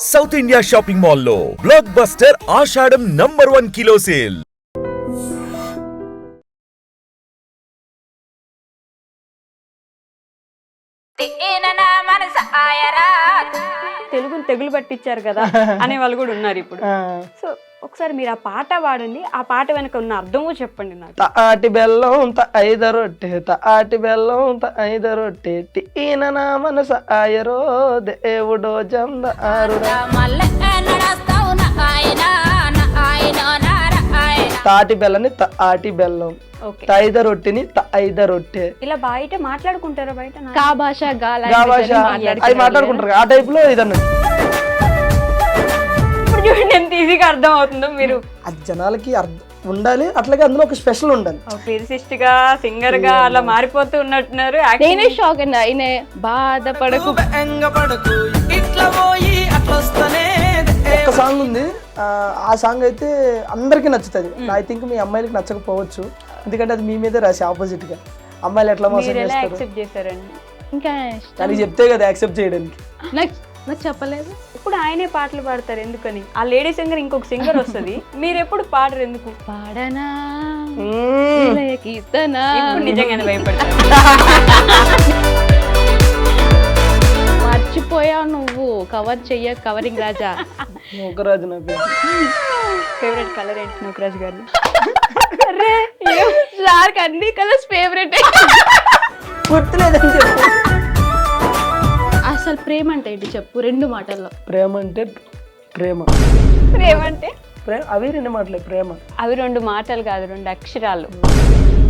South India shopping మాల్లో block buster ఆషాఢం #1 kilo sale. తెలుగుని తెగులు పట్టించారు కదా అనే వాళ్ళు కూడా ఉన్నారు ఇప్పుడు. సో ఒకసారి మీరు ఆ పాట పాడండి, ఆ పాట వెనక ఉన్న అర్థము చెప్పండి నాకు. తాటి బెల్లం ఐద రొట్టె తాటి బెల్లం ఐద రొట్టె ఈయన నా మనస ఆయరో దేవుడో జంద ఆరురా. తాటి బెల్లని తాటి బెల్లం, ఐద రొట్టెని ఐద రొట్టె. ఇలా బయట మాట్లాడుకుంటారా? బయట కా భాష గా భాష అది మాట్లాడుకుంటారు ఆ టైప్ లో ఇదన్నది. ఇప్పుడు చూడండి ఎంత ఈజీగా అర్థం అవుతుందో. మీరు అది జనాలకి ఉండాలి, అట్లాగే అందులో ఒక స్పెషల్ ఉండాలి. లిరిసిస్ట్ గా, సింగర్ గా అలా మారిపోతూ ఉన్నట్టున్నారు. నేనే షాక్ అండి. ఆయన బాధపడకు ఒక సాంగ్ ఉంది, ఆ సాంగ్ అయితే అందరికీ నచ్చుతుంది. ఐ థింక్ మీ అమ్మాయిలకి నచ్చకపోవచ్చు, ఎందుకంటే అది మీ మీదే రాసి ఆపోజిట్ గా. అమ్మాయిలు ఎట్లా మోసం చేస్తారు యాక్సెప్ట్ చేశారండి? ఇంకా కానీ చెప్తే కదా యాక్సెప్ట్ చేయడానికి. నాకు చెప్పలేదు. ఇప్పుడు ఆయనే పాటలు పాడతారు ఎందుకని? ఆ లేడీ సింగర్ ఇంకొక సింగర్ వస్తుంది, మీరు ఎప్పుడు పాడరు ఎందుకు? పాడనా కీర్తనా. ఇప్పుడు నిజంగానే భయపడతారు. మర్చిపోయావు నువ్వు, కవర్ చెయ్య కవరింగ్ రాజా. నూకరాజు నా పేరు. ఫేవరెట్ కలర్ ఏంటి నూకరాజు గారు? సార్ అన్ని కలర్స్ ఫేవరెట్. గుర్తులేదని చెప్పు. అసలు ప్రేమ అంటే ఏంటి చెప్పు 2 మాటల్లో. ప్రేమ అంటే ప్రేమ, ప్రేమ అంటే అవి 2 మాటలే. ప్రేమ అవి 2 మాటలు కాదు, 2 అక్షరాలు.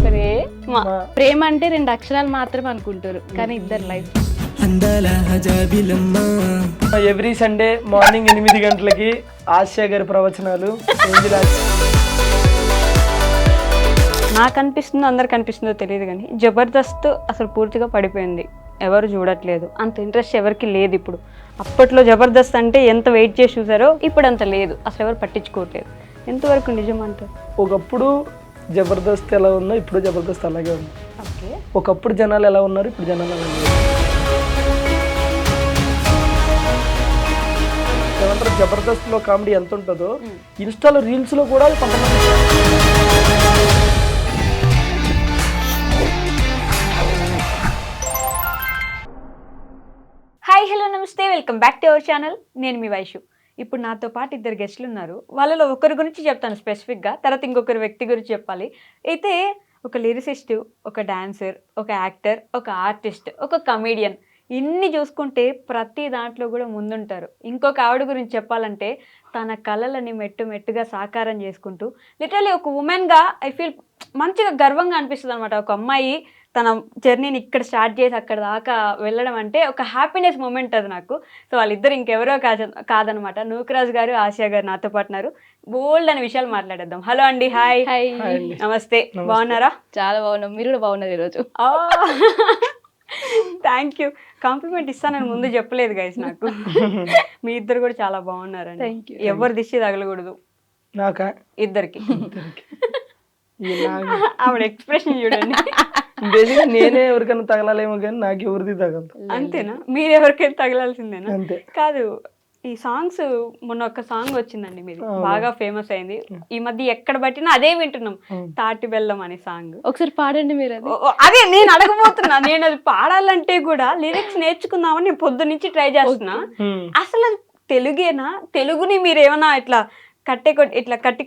ప్రేమ ప్రేమ అంటే 2 అక్షరాలు మాత్రం అనుకుంటారు, కానీ ఇద్దరు లైఫ్. ఎవ్రీ సండే మార్నింగ్ 8 గంటలకి ఆసియా గారి ప్రవచనాలు. నాకు అనిపిస్తుందో అందరికి అనిపిస్తుందో తెలియదు కానీ జబర్దస్త్ అసలు పూర్తిగా పడిపోయింది. ఎవరు చూడట్లేదు, అంత ఇంట్రెస్ట్ ఎవరికి లేదు ఇప్పుడు. అప్పట్లో జబర్దస్త్ అంటే ఎంత వెయిట్ చేసి చూసారో ఇప్పుడు అంత లేదు, అసలు ఎవరు పట్టించుకోవట్లేదు. ఎంతవరకు నిజం అంటారు? ఒకప్పుడు జబర్దస్త్ ఎలా ఉందో ఇప్పుడు జబర్దస్త్ అలాగే ఉంది. ఓకే, ఒకప్పుడు జనాలు ఎలా ఉన్నారు, ఇప్పుడు జనాలు అలాగే ఉన్నారు. ఏమంటారు, జబర్దస్త్ లో కామెడీ ఎంత ఉంటుందో ఇన్స్టాలో రీల్స్ లో కూడా కొంతమంది. హాయ్ హలో నమస్తే, welcome back to our channel. నేను మీ వైషు. ఇప్పుడు నాతో పాటు 2 గెస్టులు ఉన్నారు. వాళ్ళలో ఒకరి గురించి చెప్తాను స్పెసిఫిక్గా, తర్వాత ఇంకొకరి వ్యక్తి గురించి చెప్పాలి. అయితే ఒక లిరిసిస్ట్, ఒక డాన్సర్, ఒక యాక్టర్, ఒక ఆర్టిస్ట్, ఒక కమీడియన్, ఇన్ని చూసుకుంటే ప్రతి దాంట్లో కూడా ముందుంటారు. ఇంకొక ఆవిడ గురించి చెప్పాలంటే తన కళలని మెట్టుగా సాకారం చేసుకుంటూ లిటరలీ ఒక ఉమెన్గా ఐ ఫీల్ మంచిగా గర్వంగా అనిపిస్తుంది అనమాట. ఒక అమ్మాయి తన జర్నీని ఇక్కడ స్టార్ట్ చేసి అక్కడ దాకా వెళ్ళడం అంటే ఒక హ్యాపీనెస్ మూమెంట్ అది నాకు. సో వాళ్ళిద్దరు ఇంకెవరో కాదనమాట. నూకరాజు గారు, ఆసియా గారు నాతో పాటున్నారు. బోల్డ్ అనే విషయాలు మాట్లాడేద్దాం. హలో అండి. హాయ్. నమస్తే. బాగున్నారా? చాలా బాగున్నాం, మీరు కూడా బాగున్నారు ఈరోజు. Thank you. కాంప్లిమెంట్ ఇస్తానని ముందు చెప్పలేదు గైస్ నాకు. మీ ఇద్దరు కూడా చాలా బాగున్నారండి. ఎవరు దిష్టి తగలకూడదు నాకా? ఇద్దరికి. ఆవిడ ఎక్స్ప్రెషన్ చూడండి. బేసిక్గా నేనే ఎవరికైనా తగలాలేమో కానీ నాకు ఎవరిది తగలదు. అంతేనా? మీరు ఎవరికైనా తగలాల్సిందేనా? అంతే. కాదు, ఈ సాంగ్స్ మొన్న ఒక సాంగ్ వచ్చిందండి మీది, బాగా ఫేమస్ అయింది. ఈ మధ్య ఎక్కడ పట్టినా అదే వింటున్నాం, తాటి బెల్లం అనే సాంగ్. ఒకసారి పాడండి మీరు. అదే నేను అడగబోతున్నా. నేను అది పాడాలంటే కూడా లిరిక్స్ నేర్చుకుందామని నేను పొద్దు నుంచి ట్రై చేస్తున్నా. అసలు అది తెలుగేనా? తెలుగుని మీరు ఏమన్నా ఇట్లా ఇట్లా కట్టి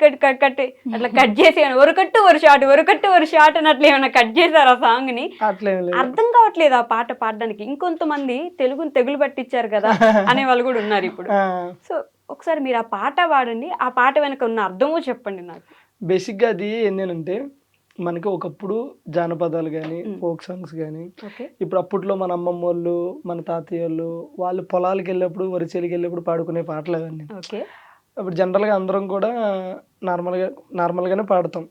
అట్లా కట్ చేసి ఒరకట్టు ఒక షాట్ అని అట్లా ఏమైనా కట్ చేశారు ఆ సాంగ్ ని? అర్థం కావట్లేదు ఆ పాట పాడడానికి. ఇంకొంతమంది తెలుగుని తెగులు పట్టించారు కదా అనే వాళ్ళు కూడా ఉన్నారు ఇప్పుడు. సో ఒకసారి మీరు ఆ పాట పాడండి, ఆ పాట వెనక ఉన్న అర్థము చెప్పండి నాకు. బేసిక్గా అది ఏంటంటే, మనకి ఒకప్పుడు జానపదాలు కానీ ఫోక్ సాంగ్స్ కానీ, ఇప్పుడు అప్పట్లో మన అమ్మమ్మ వాళ్ళు, మన తాతయ్య వాళ్ళు పొలాలకు వెళ్ళినప్పుడు, వరిచేలికి వెళ్ళినప్పుడు పాడుకునే పాటలు అవన్నీ. ఓకే, ఇప్పుడు జనరల్గా అందరం కూడా నార్మల్గానే పాడతాం.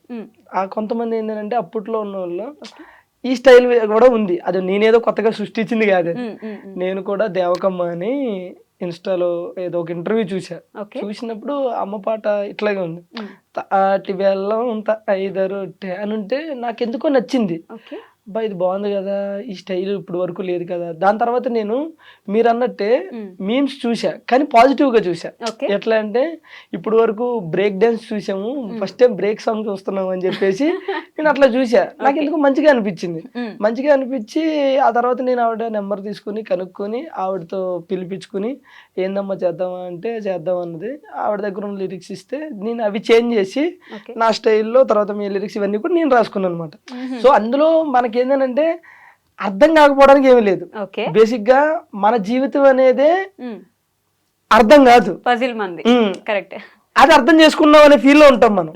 ఆ కొంతమంది ఏంటంటే అప్పట్లో ఉన్న వాళ్ళు ఈ స్టైల్ కూడా ఉంది. అది నేనేదో కొత్తగా సృష్టించింది కాదు. నేను కూడా దేవకమ్మ అని ఇన్స్టాలో ఏదో ఒక ఇంటర్వ్యూ చూసినప్పుడు అమ్మ పాట ఇట్లాగే ఉంది. తాటి బెల్లం ఐద రొట్టె అని ఉంటే నాకు ఎందుకో నచ్చింది. అబ్బా ఇది బాగుంది కదా, ఈ స్టైల్ ఇప్పుడు వరకు లేదు కదా. దాని తర్వాత నేను మీరు అన్నట్టే మీమ్స్ చూసా, కానీ పాజిటివ్ గా చూసా. ఓకే. ఎట్లా అంటే ఇప్పుడు వరకు బ్రేక్ డాన్స్ చూసాము, ఫస్ట్ టైం బ్రేక్ సాంగ్ చూస్తున్నాం అని చెప్పేసి నేను అట్లా చూసా. నాకు ఎందుకు మంచిగా అనిపించింది. మంచిగా అనిపించి ఆ తర్వాత నేను ఆవిడ నెంబర్ తీసుకుని కనుక్కొని ఆవిడతో పిలిపించుకుని ఏందమ్మా చేద్దామా అంటే చేద్దాం అన్నది. ఆవిడ దగ్గర ఉన్న లిరిక్స్ ఇస్తే నేను అవి చేంజ్ చేసి నా స్టైల్లో తర్వాత మీ లిరిక్స్ ఇవన్నీ కూడా నేను రాసుకున్నాను అనమాట. సో అందులో మనకి ఏంటంటే అర్థం కాకపోవడానికి ఏమీ లేదు. ఓకే. బేసిక్ గా మన జీవితం అనేదే అర్థం కాదు, పజిల్ మంది. కరెక్ట్. అది అర్థం చేసుకున్నాం అనే ఫీల్ లో ఉంటాం మనం.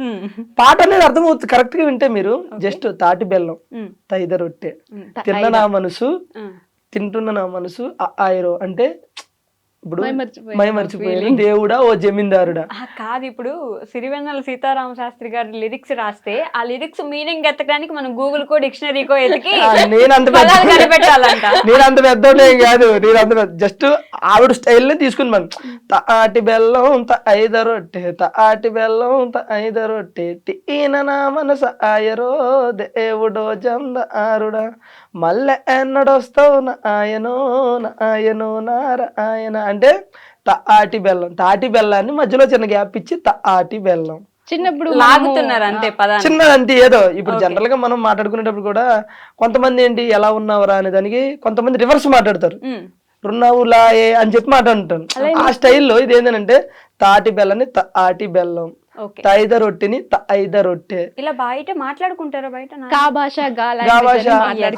పాట అనేది అర్థం అవుతుంది కరెక్ట్ గా వింటే. మీరు జస్ట్ తాటి బెల్లం తైద రొట్టె తిన్న నా మనసు తింటున్న నా మనసు ఆయిరో అంటే ఇప్పుడు మై మర్చిపోయాను దేవుడా ఓ జమీందారుడా కాదు. ఇప్పుడు సిరివెన్నెల సీతారామ శాస్త్రి గారి లిరిక్స్ రాస్తే ఆ లిరిక్స్ మీనింగ్ ఎత్తడానికి మనం గూగుల్ కో డిక్షనరీకో ఎతికి నేను అంత కనిపెట్టాలంట. నేను అంత పెద్దోడే కాదు, నేను అంత జస్ట్ ఆవిడ స్టైల్నే తీసుకుని మనం తాటి బెల్లం ఐద రొట్టె తాటి బెల్లం ఐద రొట్టె తీన నా మనస ఆయరో దేవుడో జంద ఆరుడా మళ్ళీ ఎన్నడొస్తావు నా ఆయనో నార ఆయన అంటే తాటి బెల్లం. తాటి బెల్లాన్ని మధ్యలో చిన్న గ్యాప్ ఇచ్చి తాటి బెల్లం చిన్నప్పుడు లాగుతున్నారు అంతే పదాన్ని. చిన్నదంటే ఏదో ఇప్పుడు జనరల్ గా మనం మాట్లాడుకునేటప్పుడు కూడా కొంతమంది ఏంటి ఎలా ఉన్నావురా అనే దానికి కొంతమంది రివర్స్ మాట్లాడతారు, రున్నావులాయే అని చెప్పి మాట్లాడుతాను. ఆ స్టైల్లో ఇది ఏంటంటే తాటి బెల్లని తాటి బెల్లం, తైద రొట్టెని ఐద రొట్టె. ఇలా బయట మాట్లాడుకుంటారా? బయట కా భాష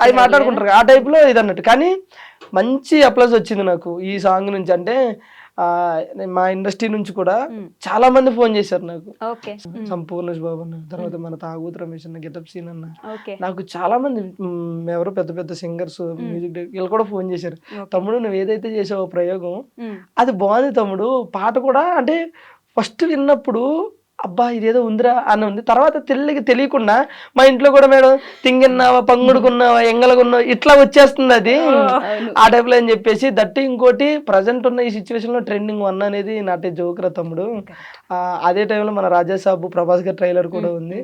అవి మాట్లాడుకుంటారు ఆ టైప్ లో ఇది అన్నట్టు. కానీ మంచి అప్లాజ్ వచ్చింది నాకు ఈ సాంగ్ నుంచి. అంటే మా ఇండస్ట్రీ నుంచి కూడా చాలా మంది ఫోన్ చేశారు నాకు. సంపూర్ణేష్ బాబు అన్న, తర్వాత మన తాగుతు రమేష్ అన్న, గెటప్ సీన్ అన్న, నాకు చాలా మంది ఎవరో పెద్ద పెద్ద సింగర్స్ మ్యూజిక్ డైరెక్టర్ వీళ్ళు కూడా ఫోన్ చేశారు. తమ్ముడు నువ్వు ఏదైతే చేసావో ప్రయోగం అది బాగుంది తమ్ముడు, పాట కూడా అంటే ఫస్ట్ విన్నప్పుడు అబ్బా ఇదేదో ఉందిరా అని ఉంది. తర్వాత తెలియకుండా మా ఇంట్లో కూడా మేడం తింగిన్నావా పంగుడుకున్నావా ఎంగలకున్నావా ఇట్లా వచ్చేస్తుంది అది ఆ టైప్ లో అని చెప్పేసి. దట్టి ఇంకోటి ప్రజెంట్ ఉన్న ఈ సిచ్యువేషన్ లో ట్రెండింగ్ 1 అనేది నాటే జోకురా తమ్ముడు. అదే టైంలో మన రాజాసాబు ప్రభాస్ గారి ట్రైలర్ కూడా ఉంది,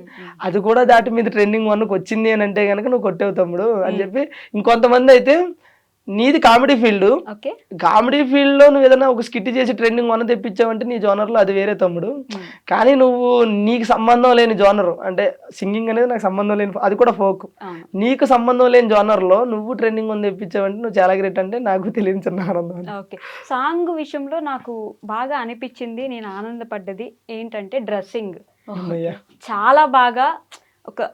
అది కూడా దాటి మీద ట్రెండింగ్ 1కి వచ్చింది అని అంటే కనుక నువ్వు కొట్టేవు తమ్ముడు అని చెప్పి. ఇంకొంతమంది అయితే నీది కామెడీ ఫీల్డ్, కామెడీ ఫీల్డ్ లో నువ్వు ఏదైనా ఒక స్కిట్ చేసి ట్రెండింగ్ 1 తెప్పించావంటే నీ జోనర్ లో అది వేరే తమ్ముడు. కానీ నువ్వు నీకు సంబంధం లేని జోనర్ అంటే సింగింగ్ అనేది నాకు సంబంధం లేని, అది కూడా ఫోక్, నీకు సంబంధం లేని జోనర్ లో నువ్వు ట్రెండింగ్ 1 తెప్పించావంటే నువ్వు చాలా గ్రేట్. అంటే నాకు తెలియని చిన్న ఆనందం. ఓకే. సాంగ్ విషయంలో నాకు బాగా అనిపించింది, నేను ఆనందపడ్డది ఏంటంటే డ్రెస్సింగ్ చాలా బాగా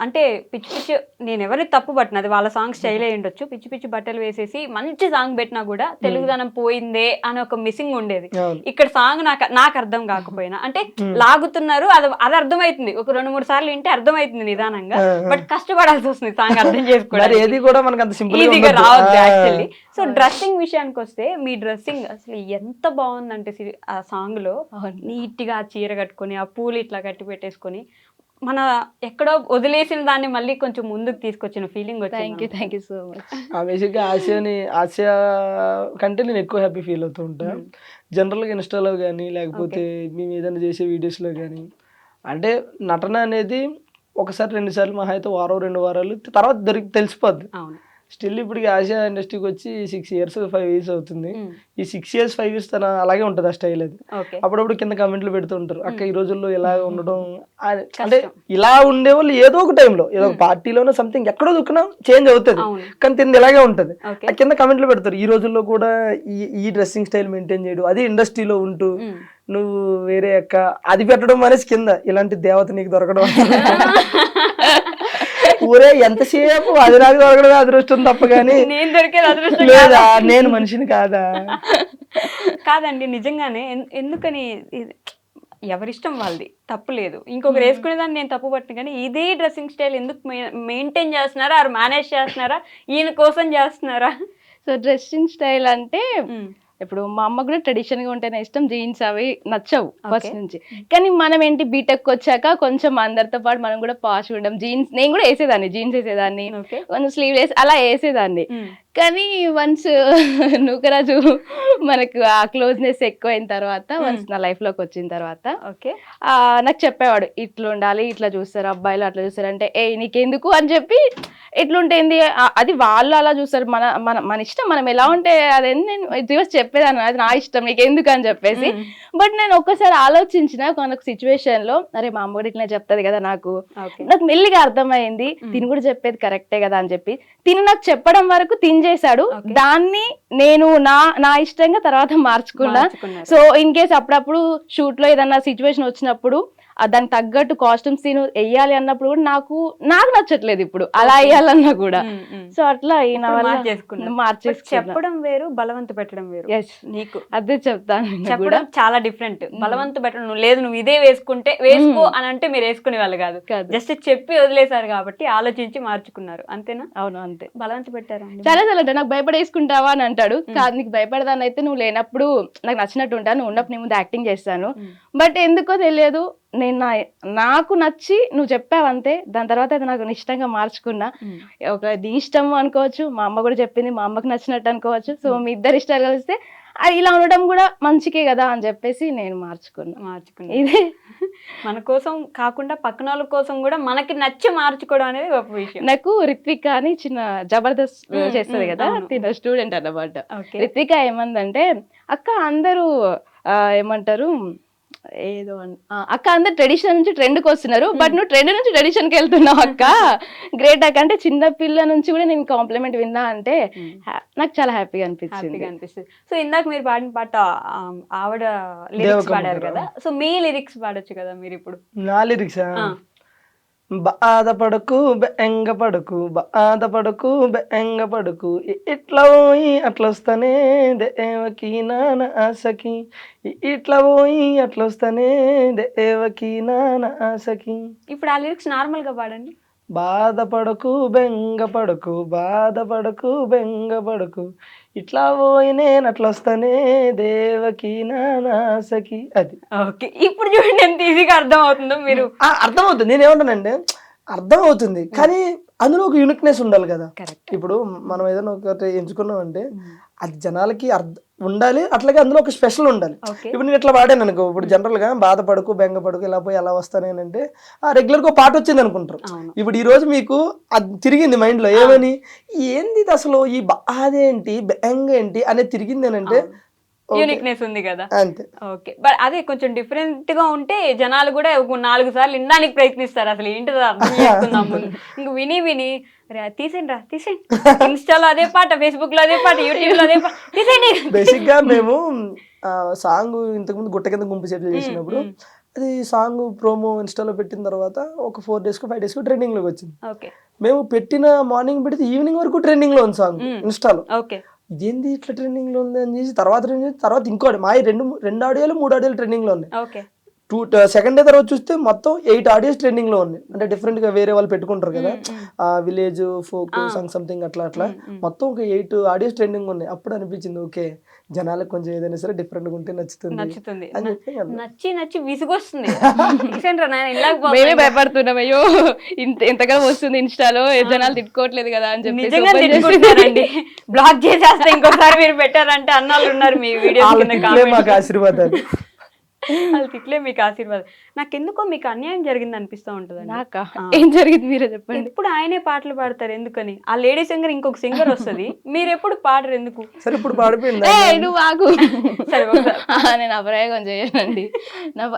అంటే పిచ్చి పిచ్చి, నేను ఎవరిని తప్పు పట్టిన అది వాళ్ళ సాంగ్ స్టైల్ అయి ఉండొచ్చు, పిచ్చి పిచ్చి బట్టలు వేసేసి మంచి సాంగ్ పెట్టినా కూడా తెలుగుదనం పోయిందే అని ఒక మిస్సింగ్ ఉండేది. ఇక్కడ సాంగ్ నాకు అర్థం కాకపోయినా అంటే లాగుతున్నారు అది అర్థమవుతుంది, ఒక 2-3 సార్లు వింటే అర్థమవుతుంది నిదానంగా, బట్ కష్టపడాల్సి వస్తుంది సాంగ్ అర్థం చేసుకోవడానికి, ఈజీగా రావద్దు యాక్చువల్లీ. సో డ్రెస్సింగ్ విషయానికి వస్తే మీ డ్రెస్సింగ్ అసలు ఎంత బాగుందంటే ఆ సాంగ్ లో నీట్ గా చీర కట్టుకొని ఆ పూలు ఇట్లా కట్టి పెట్టేసుకొని మన ఎక్కడో వదిలేసిన దాన్ని మళ్ళీ కొంచెం ముందుకు తీసుకొచ్చిన ఫీలింగ్ వచ్చింది. Thank you so much. బేసిక్గా ఆసియా కంటే నేను ఎక్కువ హ్యాపీ ఫీల్ అవుతూ ఉంటాను. జనరల్గా ఇన్స్టాలో కానీ లేకపోతే మేము ఏదైనా చేసే వీడియోస్లో కానీ అంటే నటన అనేది 1-2 సార్లు మహా అయితే వారం 2 వారాలు తర్వాత తెలిసిపోద్ది. స్టిల్ ఇప్పటికి ఆసియా ఇండస్ట్రీకి వచ్చి 6 years 5 years అవుతుంది. ఈ 6 years 5 years తన అలాగే ఉంటుంది ఆ స్టైల్. అది అప్పుడప్పుడు కింద కామెంట్లు పెడుతూ ఉంటారు, అక్క ఈ రోజుల్లో ఇలా ఉండడం అంటే ఇలా ఉండేవాళ్ళు ఏదో ఒక టైంలో ఏదో ఒక పార్టీలోనో సంథింగ్ ఎక్కడో దుక్కునా చేంజ్ అవుతుంది, కానీ తింది ఇలాగే ఉంటుంది. ఆ కింద కామెంట్లు పెడతారు ఈ రోజుల్లో కూడా ఈ డ్రెస్సింగ్ స్టైల్ మెయింటైన్ చేయడం, అది ఇండస్ట్రీలో ఉంటూ నువ్వు వేరే అక్క అది పెట్టడం అనేసి కింద ఇలాంటి దేవత నీకు దొరకడం ఊరే ఎంతసేపు అది నాకు దొరకడం అదృష్టం తప్ప కానీ లేదా నేను మనిషిని కాదండి. నిజంగానే ఎందుకని ఎవరిష్టం వాళ్ళది, తప్పు లేదు. ఇంకొకరు వేసుకునేదాన్ని నేను తప్పు పట్టిన, కానీ ఇదే డ్రెస్సింగ్ స్టైల్ ఎందుకు మెయింటైన్ చేస్తున్నారా, ఆరు మేనేజ్ చేస్తున్నారా, ఈయన కోసం చేస్తున్నారా? సో డ్రెస్సింగ్ స్టైల్ అంటే ఇప్పుడు మా అమ్మ కూడా ట్రెడిషన్ గా ఉంటేనే ఇష్టం, జీన్స్ అవి నచ్చవు ఫస్ట్ నుంచి. కానీ మనం ఏంటి బీటెక్ వచ్చాక కొంచెం అందరితో పాటు మనం కూడా పాష్ ఉండడం, జీన్స్ నేను కూడా వేసేదాన్ని, జీన్స్ వేసేదాన్ని, కొంచెం స్లీవ్లెస్ అలా వేసేదాన్ని. కానీ వన్స్ నూకరాజు మనకు ఆ క్లోజ్నెస్ ఎక్కువైన తర్వాత వన్స్ నా లైఫ్ లోకి వచ్చిన తర్వాత ఓకే నాకు చెప్పేవాడు ఇట్లా ఉండాలి, ఇట్లా చూస్తారు అబ్బాయిలు, అట్లా చూస్తారు అంటే ఏ నీకెందుకు అని చెప్పి ఎట్లుంటేంది అది వాళ్ళు అలా చూస్తారు, మన మన మన ఇష్టం, మనం ఎలా ఉంటే అదేంటి నేను రివర్స్ చెప్పేదాన్ని, అది నా ఇష్టం నీకెందుకు అని చెప్పేసి. బట్ నేను ఒక్కసారి ఆలోచించిన ఒక సిచ్యువేషన్ లో అరే మా అమ్మ కూడా ఇట్లా చెప్తుంది కదా నాకు మెల్లిగా అర్థమైంది తిని కూడా చెప్పేది కరెక్టే కదా అని చెప్పి తిని నాకు చెప్పడం వరకు తిని చేశాడు. దాన్ని నేను నా ఇష్టంగా తర్వాత మార్చుకున్నా. సో ఇన్ కేస్ అప్పుడప్పుడు షూట్ లో ఏదన్నా సిచ్యువేషన్ వచ్చినప్పుడు దానికి తగ్గట్టు కాస్ట్యూమ్స్ తిను వెయ్యాలి అన్నప్పుడు కూడా నాకు నచ్చట్లేదు ఇప్పుడు అలా వేయాలన్నా కూడా. సో అట్లా చెప్పడం వేరు, బలవంత పెట్టడం వేరు. నీకు అదే చెప్తాను, చెప్పడం చాలా డిఫరెంట్. బలవంత పెట్టడం నువ్వు లేదు నువ్వు ఇదే వేసుకుంటే వేసుకో అని అంటే మీరు వేసుకునే వాళ్ళు కాదు, జస్ట్ చెప్పి వదిలేశారు కాబట్టి ఆలోచించి మార్చుకున్నారు అంతేనా? అవును అంతే. బలవంత పెట్టారు చాలా అంటే నాకు భయపడేసుకుంటావా అని అంటాడు. కాదు నీకు భయపడదాని అయితే నువ్వు లేనప్పుడు నాకు నచ్చినట్టు ఉంటాను, నువ్వు ఉన్నప్పుడు నీ ముందు యాక్టింగ్ చేస్తాను. బట్ ఎందుకో తెలియదు నేను నాకు నచ్చి నువ్వు చెప్పావంతే, దాని తర్వాత అది నాకు ఇష్టంగా మార్చుకున్నా. ఒక నీ ఇష్టం అనుకోవచ్చు, మా అమ్మ కూడా చెప్పింది, మా అమ్మకి నచ్చినట్టు అనుకోవచ్చు. సో మీ ఇద్దరు ఇష్టాలు కలిస్తే అది ఇలా ఉండడం కూడా మంచికే కదా అని చెప్పేసి నేను మార్చుకున్నా. ఇదే మన కోసం కాకుండా పక్కన వాళ్ళ కోసం కూడా మనకి నచ్చి మార్చుకోవడం అనేది గొప్ప విషయం. నాకు రిత్విక అని చిన్న జబర్దస్త్ చేస్తుంది కదా, తిన స్టూడెంట్ అన్నమాట. రిత్విక ఏమందంటే అక్క అందరూ ఏమంటారు ఏదో అక్క అందరు ట్రెడిషన్ నుంచి ట్రెండ్కి వస్తున్నారు, బట్ నువ్వు ట్రెండ్ నుంచి ట్రెడిషన్కి వెళ్తున్నావు అక్క, గ్రేట్ అక్క అంటే చిన్న పిల్ల నుంచి కూడా నేను కాంప్లిమెంట్ విన్నా అంటే నాకు చాలా హ్యాపీగా అనిపిస్తుంది. సో ఇందాక మీరు పాడిన పాట ఆవిడ లిరిక్స్ పాడారు కదా, సో మీ లిరిక్స్ పాడొచ్చు కదా మీరు ఇప్పుడు. నా లిరిక్స్ బాధపడకు బెంగపడకు, బాధపడకు బెంగపడకు, ఇట్లా పోయి అట్లా వస్తానే దేవకి నాన్న ఆశకి, ఇట్లా పోయి అట్లా వస్తానే దేవకి నాన్న ఆశకి. ఇప్పుడు ఆ లిరిక్స్ నార్మల్ గా పాడండి. బాధపడకు బెంగపడకు, బాధపడకు బెంగపడకు, ఇట్లా పోయి నేను అట్లా వస్తానే దేవకి నానాసకి. అది ఓకే. ఇప్పుడు చూడండి ఎంత ఈజీగా అర్థం అవుతుందో. మీరు అర్థమవుతుంది, నేనేమంటానంటే అర్థం అవుతుంది, కానీ అందులో ఒక యూనిక్నెస్ ఉండాలి కదా. ఇప్పుడు మనం ఏదైనా ఒకటి ఎంచుకున్నాం అంటే అది జనాలకి ఉండాలి, అట్లాగే అందులో ఒక స్పెషల్ ఉండాలి. ఇప్పుడు నేను ఇట్లా వాడాను అనుకో, ఇప్పుడు జనరల్ గా బాధపడకు బెంగపడకు ఇలా పోయి ఎలా వస్తానేనంటే రెగ్యులర్ గా పాట వచ్చింది అనుకుంటారు. ఇప్పుడు ఈ రోజు మీకు అది తిరిగింది మైండ్ లో, ఏమని ఏంది అసలు ఈ బాధ ఏంటి బెంగ ఏంటి అనేది తిరిగిందేనంటే యూనిక్నెస్ ఉంది కదా అంతే. ఓకే, బట్ అదే కొంచెం డిఫరెంట్ గా ఉంటే జనాలు కూడా 4 సార్లు వినడానికి ప్రయత్నిస్తారు, అసలు ఏంటిదో అర్థం చేసుకుందాం ముందు. ఇంక విని తీసేయండి రా తీసేయండి, ఇన్స్టాలో అదే పాట, ఫేస్బుక్ లో అదే పాట, యూట్యూబ్ లో అదే పాట, తీసేయండి. బేసిక్ గా మేము సాంగ్ ఇంతకుముందు గుట్ట కింద గుంపు సెటిల్ చేసినప్పుడు అది సాంగ్ ప్రోమో ఇన్స్టాలో పెట్టిన తర్వాత ఒక 4 days 5 days ట్రెండింగ్ లోకి వచ్చింది. మేము పెట్టిన మార్నింగ్ పెడితే ఈవినింగ్ వరకు ట్రెండింగ్ లో ఉంది సాంగ్ ఇన్స్టాలో. ఇదేంది ఇట్లా ట్రెండింగ్ లో ఉంది అని చేసి తర్వాత ఇంకోటి మా 2 ఆడియోలు 3 ఆడియోలు ట్రెండింగ్ లో ఉన్నాయి. సెకండ్ డే తర్వాత చూస్తే మొత్తం 8 ఆడియోస్ ట్రెండింగ్ లో ఉన్నాయి. అంటే డిఫరెంట్ గా వేరే వాళ్ళు పెట్టుకుంటారు కదా, విలేజ్ ఫోక్ సాంగ్ సంథింగ్ అట్లా మొత్తం ఒక 8 ఆడియోస్ ట్రెండింగ్ ఉన్నాయి. అప్పుడు అనిపించింది ఓకే జనాలకు కొంచెం ఏదైనా సరే డిఫరెంట్ గా ఉంటే నచ్చుతుంది. నచ్చి విసుగొస్తుంది. మేమే భయపడుతున్నాం, అయ్యో ఎంతగా వస్తుంది ఇన్స్టాలో, జనాలు తిట్టుకోవట్లేదు కదా అని చెప్పి బ్లాక్ చేసేస్తా ఇంకోసారి మీరు పెట్టారంటే అన్నాళ్ళు ఉన్నారు మీ వీడియో. మాకు ఆశీర్వాదాలు వాళ్ళు తిట్లే మీకు ఆశీర్వాదం. నాకెందుకో మీకు అన్యాయం జరిగింది అనిపిస్తూ ఉంటుంది. నాకా ఏం జరిగింది మీరే చెప్పండి. ఇప్పుడు ఆయనే పాటలు పాడతారు ఎందుకని, ఆ లేడీ సింగర్ ఇంకొక సింగర్ వస్తుంది, మీరు ఎప్పుడు పాడరు ఎందుకు? సరే ఇప్పుడు పాడిపోయింది నువ్వు ఆగు. నేను అప్రయోగం చేయనండి,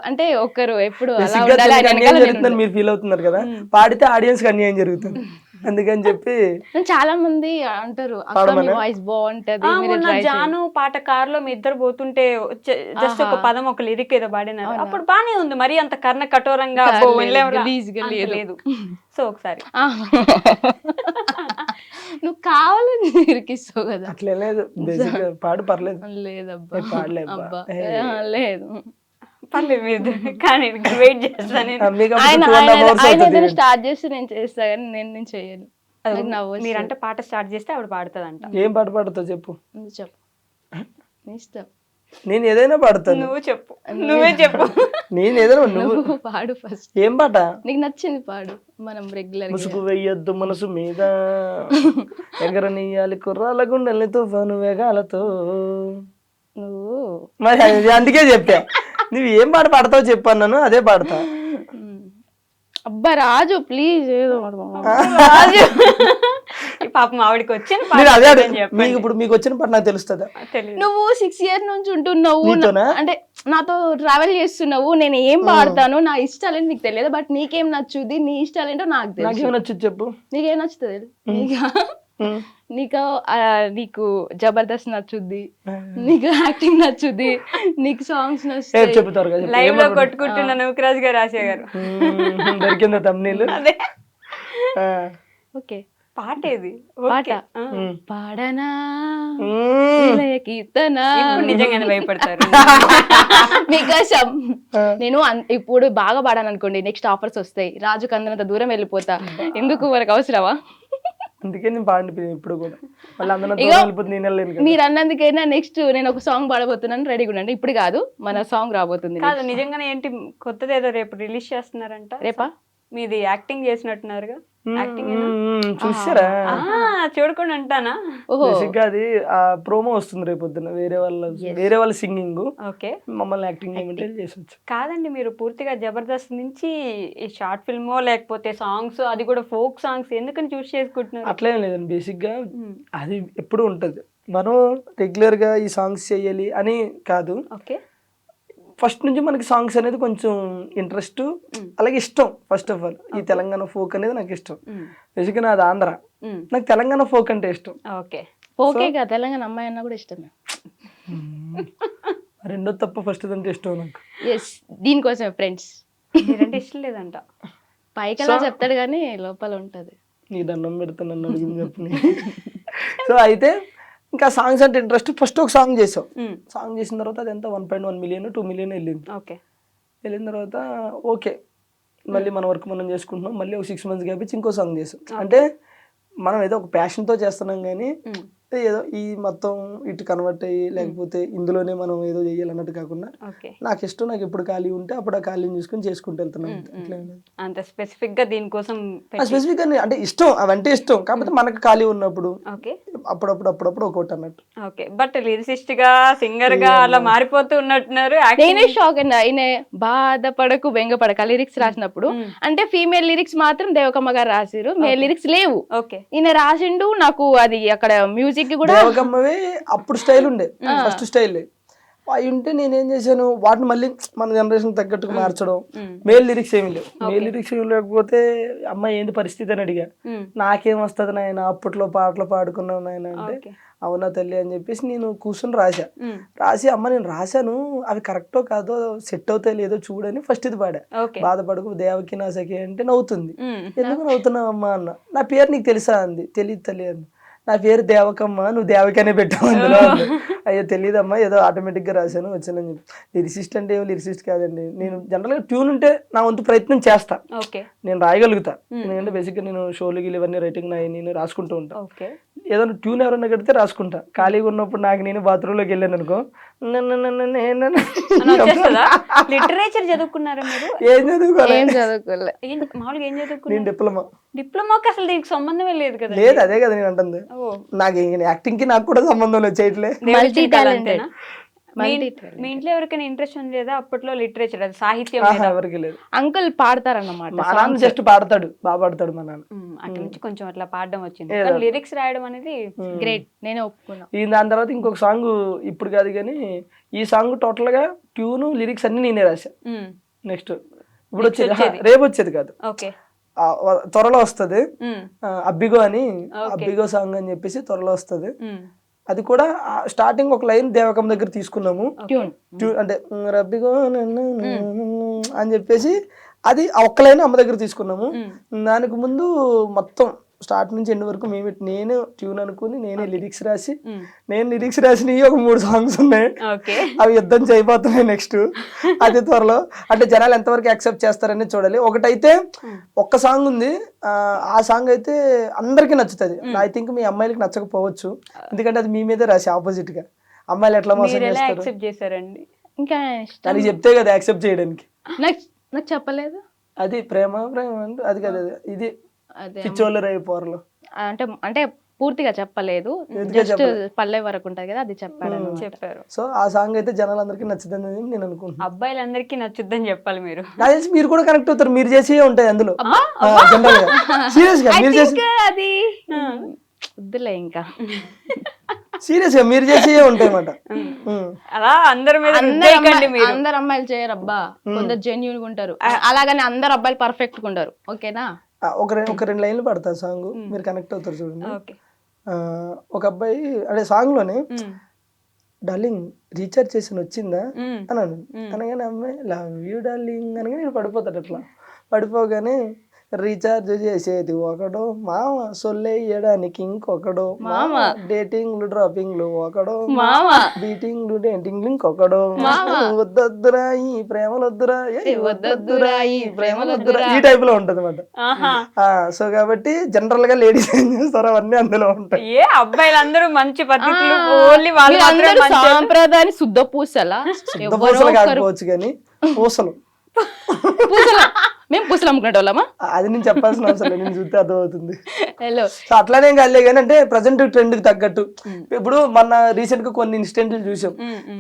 అంటే ఒక్కరు ఎప్పుడు మీరు ఫీల్ అవుతున్నారు కదా, పాడితే ఆడియన్స్ కి అన్యాయం జరుగుతుంది అందుకని చెప్పి చాలా మంది అంటారు వాయిస్ బాగుంటది. జాను పాట కారులో మీ ఇద్దరు పోతుంటే జస్ట్ ఒక పదం ఒక లిరిక్ ఏదో పాడినారు, అప్పుడు బానే ఉంది, మరి అంత కర్ణ కఠోరంగా లేదు. సో ఒకసారి నువ్వు కావాలని ఇరికిస్తావు కదా, అట్లే లేదు పాడు పర్లేదు. లేదబ్బా పాడలేబ్బా లేదు పర్లేదు కానీ వెయిట్ చేస్తాను. ఆయన స్టార్ట్ చేస్తే నేను చేస్తా కానీ నేను చేయను. మీరంటే పాట స్టార్ట్ చేస్తే ఆవిడ పాడుతుంది అంట. ఏం పాట పాడుతావు చెప్పు. చెప్పు ఇష్టం. నేను ఏదైనా పాడతాను. నువ్వు చెప్పు, నువ్వే చెప్పు. నేను ఏదైనా నువ్వు నువ్వు పాడు ఫస్ట్. ఏం పాట? నీకు నచ్చింది పాడు, మనం రెగ్యులర్. ముసుగు వెయ్యొద్దు మనసు మీద, ఎగరనీయాలి కుర్రాల గుండెల్ని తుఫాను వేగాలతో. నువ్వు మరి అందుకే చెప్పా, నువ్వు ఏం పాట పాడతావు చెప్పాను, అదే పాడతా. అబ్బా రాజు ప్లీజ్ ఏదో రాజు పాపం ఆవిడకి వచ్చిన నేను అదే పాట మీకు చెప్పండి. ఇప్పుడు మీకు వచ్చిన పాట నాకు తెలుస్తుందా? తెలీదు. నువ్వు 6 years నుంచి ఉంటున్నావు, నీతోనా? అంటే నాతో ట్రావెల్ చేస్తున్నావు, నేను ఏం పాడతాను నా ఇష్టాలేంటి నీకు తెలియదు, బట్ నీకేం నచ్చుద్ది, నీ ఇష్టాలేంటో నాకు తెలుసు. నాకేమైనా నచ్చింది చెప్పు. నీకేం నచ్చుతుంది? నీకు నీకు జబర్దస్త్ నచ్చుద్ది, నీకు యాక్టింగ్ నచ్చుద్ది, నీకు సాంగ్స్ నచ్చుతాయి. చెప్తారు కదా, లైవ్ లో కొట్టుకుంటున్నా నూకరాజ్ గారు, ఆశయ గారు. దొరికిందా తమ్నీళ్ళు? అదే ఓకే పాట ఏది? పాట ఆ. పాడనా విలయ కీర్తన. ఇప్పుడు నిజంగానే భయపడతారు. మీకోసం నేను ఇప్పుడు బాగా పాడాను అనుకోండి, నెక్స్ట్ ఆఫర్స్ వస్తాయి, రాజుకు అందరంత దూరం వెళ్ళిపోతా, ఎందుకు మనకు అవసరమా? అందుకే నేను పాడిపోయి ఇప్పుడు కూడా మళ్ళీ అందరూ ఇగో, వెళ్ళిపోతుంది, నేను వెళ్ళలేను కదా. మీరు అన్నందుకైనా నెక్స్ట్ నేను ఒక సాంగ్ పాడబోతున్నాను, రెడీగా ఉండండి. ఇప్పుడు కాదు, మన సాంగ్ రాబోతుంది. కాదు నిజంగానే ఏంటి కొత్తది ఏదో రేపు రిలీజ్ చేస్తున్నారంట. రేపా? మీది యాక్టింగ్ చేసినట్టున్నారుగా. యాక్టింగ్ చూసారా? చూడకుండా ఉంటానా? ఓహో బేసిక్గా అది ఆ ప్రోమో వస్తుంది రేపు పొద్దున్న, వేరే వాళ్ళ సింగింగ్, ఓకే. మమ్మల్ని యాక్టింగ్ చేయమంటే చేసొచ్చు. కాదండి, మీరు పూర్తిగా జబర్దస్త్ నుంచి ఈ షార్ట్ ఫిల్మో లేకపోతే సాంగ్స్, అది కూడా ఫోక్ సాంగ్స్ ఎందుకని చూస్ చేసుకుంటున్నారు? అట్లేం లేదండి, బేసిక్గా అది ఎప్పుడు ఉంటుంది. మనం రెగ్యులర్గా ఈ సాంగ్స్ చేయాలి అని కాదు, ఓకే. ఫస్ట్ నుంచి మనకి సాంగ్స్ అనేది కొంచెం ఇంట్రెస్ట్, అలాగే ఇష్టం. ఫస్ట్ ఆఫ్ ఆల్ ఈ తెలంగాణ ఫోక్ అనేది నాకు ఇష్టం. బేసిక్గా నాది ఆంధ్ర, నాకు తెలంగాణ ఫోక్ అంటే ఇష్టం. ఓకే. ఓకేగా, తెలంగాణ అమ్మాయి అన్న కూడా ఇష్టమే. రెండో తప్ప ఫస్ట్ అంటే ఇష్టం నాకు. ఎస్, దీనికోసమే ఫ్రెండ్స్. మీరంటే ఇష్టం లేదంట. పైకలా చెప్తాడు కానీ లోపల ఉంటది. నీ దండం పెడతా నన్ను అడిగింది చెప్పని. సో అయితే ఇంకా సాంగ్స్ అంటే ఇంట్రెస్ట్. ఫస్ట్ ఒక సాంగ్ చేసాం, సాంగ్ చేసిన తర్వాత అది ఎంత 1.1 million 2 million వెళ్ళింది. ఓకే. వెళ్ళిన తర్వాత ఓకే, మళ్ళీ మన వర్క్ మనం చేసుకుంటున్నాం. మళ్ళీ ఒక 6 months గ్యాప్ ఇచ్చి ఇంకో సాంగ్ చేసాం. అంటే మనం ఏదో ఒక ప్యాషన్తో చేస్తున్నాం, కానీ ఏదో ఈ మొత్తం ఇటు కన్వర్ట్ అయ్యి లేకపోతే ఇందులోనే మనం ఏదో చేయాలన్నట్టు కాకుండా, నాకు ఇష్టం, నాకు ఎప్పుడు ఖాళీ ఉంటే అప్పుడు ఆ ఖాళీని చూసుకొని చేసుకుంటూ వెళ్తున్నాను. అంత స్పెసిఫిక్ గా దీనికోసం స్పెసిఫిక్ గా అంటే ఇష్టం, అవంటే ఇష్టం, కాకపోతే మనకు ఖాళీ ఉన్నప్పుడు అప్పుడప్పుడు ఒకటి అన్నట్టు. ఓకే. బట్ లిరిసిస్ట్ గా, సింగర్ గా అలా మారిపోతూ ఉన్నట్టున్నారు. నేనే షాక్ అండి. ఆయన బాధపడకు బెంగపడక లిరిక్స్ రాసినప్పుడు, అంటే ఫీమేల్ లిరిక్స్ మాత్రం దేవకమ్మ గారు రాసిరు, మేల్ లిరిక్స్ లేవు. ఓకే. ఈయన రాసిండు. నాకు అది అక్కడ మ్యూజిక్ కూడా దేవకమ్మవే అప్పుడు స్టైల్ ఉండే, ఫస్ట్ స్టైల్ అవి ఉంటే నేనేం చేశాను, వాటిని మళ్ళీ మన జనరేషన్ తగ్గట్టుగా మార్చడం. మేల్ లిరిక్స్ ఏమి లేవు. మేల్ లిరిక్స్ ఏమి లేకపోతే అమ్మాయి ఏంది పరిస్థితి అని అడిగా. నాకేం వస్తుంది నాయన, అప్పట్లో పాటలు పాడుకున్నావు నాయన అంటే, అవునా తల్లి అని చెప్పేసి నేను కూర్చొని రాసి అమ్మ నేను రాశాను, అవి కరెక్టో కాదో సెట్ అవుతాయి లేదో చూడని ఫస్ట్ ఇది పాడా. బాధపడకు దేవకి నా సఖి అంటే నవ్వుతుంది. ఎందుకు నవ్వుతున్నావు అమ్మ అన్న. నా పేరు నీకు తెలుసా అంది. తెలియదు తల్లి అన్న. నా పేరు దేవకమ్మ, నువ్వు దేవకనే పెట్టావు అందులో. అయ్యో తెలియదమ్మా, ఏదో ఆటోమేటిక్ గా రాశాను వచ్చానని చెప్పి. లిరిసిస్ట్ అంటే ఏమో లిరిసిస్ట్ కాదండి, నేను జనరల్ గా ట్యూన్ ఉంటే నా వంతు ప్రయత్నం చేస్తా, నేను రాయగలుగుతా. ఎందుకంటే బేసిక్ గా నేను షోలు గిలు ఇవన్నీ రైటింగ్ నేను రాసుకుంటూ ఉంటా. ఏదైనా ట్యూన్ ఎవరన్నా కడితే రాసుకుంటా. ఖాళీగా ఉన్నప్పుడు నాకు నేను బాత్రూమ్ లోకి వెళ్ళాను అనుకో, లిటరేచర్ చదువుకున్నారా మీరు? ఏం చదువుకోలే, మామూలుగా ఏం చదువుకున్నారు? నేను డిప్లొమా. డిప్లొమాకి అసలు దీనికి సంబంధమే లేదు కదా. లేదు, అదే కదా నేను అంటుంది. నాకు యాక్టింగ్ కి నాకు కూడా సంబంధం లేదు, చేయట్లే. మీ ఇంట్లో ఎవరికైనా ఇంట్రెస్ట్ ఉంది లేదా అప్పట్లో లిటరేచర్, అది సాహిత్యం? ఎవరికి లేదు. అంకుల్ పాడతారన్నమాట. మా నాన్న జస్ట్ పాడతాడు, బాగా పాడతాడు మా నాన్న. అక్కడ నుంచి కొంచెం అట్లా పాడడం వచ్చింది. లిరిక్స్ రాయడం అనేది గ్రేట్, నేనే ఒప్పుకున్నా. దాని తర్వాత ఇంకొక సాంగ్ ఇప్పుడు కాదు కానీ, ఈ సాంగ్ టోటల్ గా ట్యూన్ లిరిక్స్ అన్ని నేనే రాశా. నెక్స్ట్ ఇప్పుడు వచ్చేది, రేపు వచ్చేది కాదు, త్వరలో వస్తుంది. అబ్బిగో అని, అబ్బిగో సాంగ్ అని చెప్పేసి త్వరలో వస్తుంది. అది కూడా స్టార్టింగ్ ఒక లైన్ దేవకం దగ్గర తీసుకున్నాము, అంటే రబ్బిగో అని చెప్పేసి అది ఒక్క లైన్ అమ్మ దగ్గర తీసుకున్నాము. దానికి ముందు మొత్తం స్టార్ట్ నుంచి ఎండ్ వరకు నేను ట్యూన్ అనుకుని నేనే లిరిక్స్ రాసి, నేను లిరిక్స్ రాసినవి ఒక 3 songs ఉన్నాయి. అవి యుద్ధం చేయబోతున్నాయి నెక్స్ట్. అది త్వరలో, అంటే జనాలు ఎంతవరకు యాక్సెప్ట్ చేస్తారని చూడాలి. ఒకటైతే ఒక్క సాంగ్ ఉంది, ఆ సాంగ్ అయితే అందరికీ నచ్చుతుంది. ఐ థింక్ మీ అమ్మాయిలకి నచ్చకపోవచ్చు, ఎందుకంటే అది మీ మీదే రాసి ఆపోజిట్ గా. అమ్మాయిలు ఎట్లా మోసం మీరు ఎలా చేస్తారు యాక్సెప్ట్ చేశారండి? ఇంకా ఇష్టం దానికి చెప్తే కదా యాక్సెప్ట్ చేయడానికి. నాకు నాకు చెప్పలేదు. అది ప్రేమ అంటే అది కదా, ఇది అదే పిచ్చోళ్ళు రేపు పోరలు. అంటే అంటే పూర్తిగా చెప్పలేదు, ఎందుకే జస్ట్ పల్లె వరకు ఉంటది కదా అది చెప్పాడు అన్నమాట. చెప్పారు. సో ఆ సాంగ్ అయితే జనాలందరికీ నచ్చుతుందని నేను అనుకుంటున్నాను. అబ్బాయిలందరికీ నచ్చుద్దని చెప్పాలి మీరు. నాకు తెలిసి మీరు కూడా కనెక్ట్ అవుతారు, మీరు చేసి ఉంటాయి అందులో జనరల్ గా. సీరియస్ గా మీరు చేసి, ఇంకా అది వద్దులే ఇంకా. సీరియస్ గా మీరు చేసి ఉంటాయి అన్నమాట. అలా అందరి మీద రుద్దేయకండి మీరు. అందరు అమ్మాయిలు చేయరు అబ్బా, కొందరు జెన్యూన్ గా ఉంటారు, అలాగని అందరు అబ్బాయిలు పర్ఫెక్ట్ గా ఉంటారు. ఓకేనా? ఒక రెండు లైన్లు పడతా సాంగ్, మీరు కనెక్ట్ అవుతారు చూడండి. ఓకే. ఒక అబ్బాయి అదే సాంగ్ లోనే డార్లింగ్ రీఛార్జ్ చేసి వచ్చిందా అన్నాను. అనగానే అమ్మాయి లవ్ యూ డార్లింగ్ అనగా నేను పడిపోతాడు. అట్లా పడిపోగానే రీఛార్జ్ చేసేది ఒకడో మామ, సొల్లేయడానికి ఇంకొకడో మామ, డేటింగ్లు డ్రాపింగ్లు ఒకడో మామ, బీటింగ్లు డేటింగ్లు ఇంకొకడో వద్దొద్దురా ఈ ప్రేమలొద్దురా, వద్దొద్దురా ఈ ప్రేమలొద్దురా, ఈ టైప్ లో ఉంటది అన్నమాట. సో కాబట్టి జనరల్ గా లేడీస్ ఏం చేస్తారు అవన్నీ అందులో ఉంటాయి. ఏ అబ్బాయిలందరూ మంచి పద్ధతులు, ఓన్లీ వాళ్ళు అందరూ సాంప్రదాయాన్ని శుద్ధ పూసలా, పూసలు కాకపోవచ్చు కానీ పూసలు మేము పూసలు అమ్ముకునే వాళ్ళమా? అది నేను చెప్పాల్సిన అవసరం లేదు, నేను చూస్తే అర్థమవుతుంది. హలో, సో అట్లానే కాలే కానీ అంటే ప్రజెంట్ ట్రెండ్ కి తగ్గట్టు ఇప్పుడు మన రీసెంట్ గా కొన్ని ఇన్సిడెంట్లు చూసాం.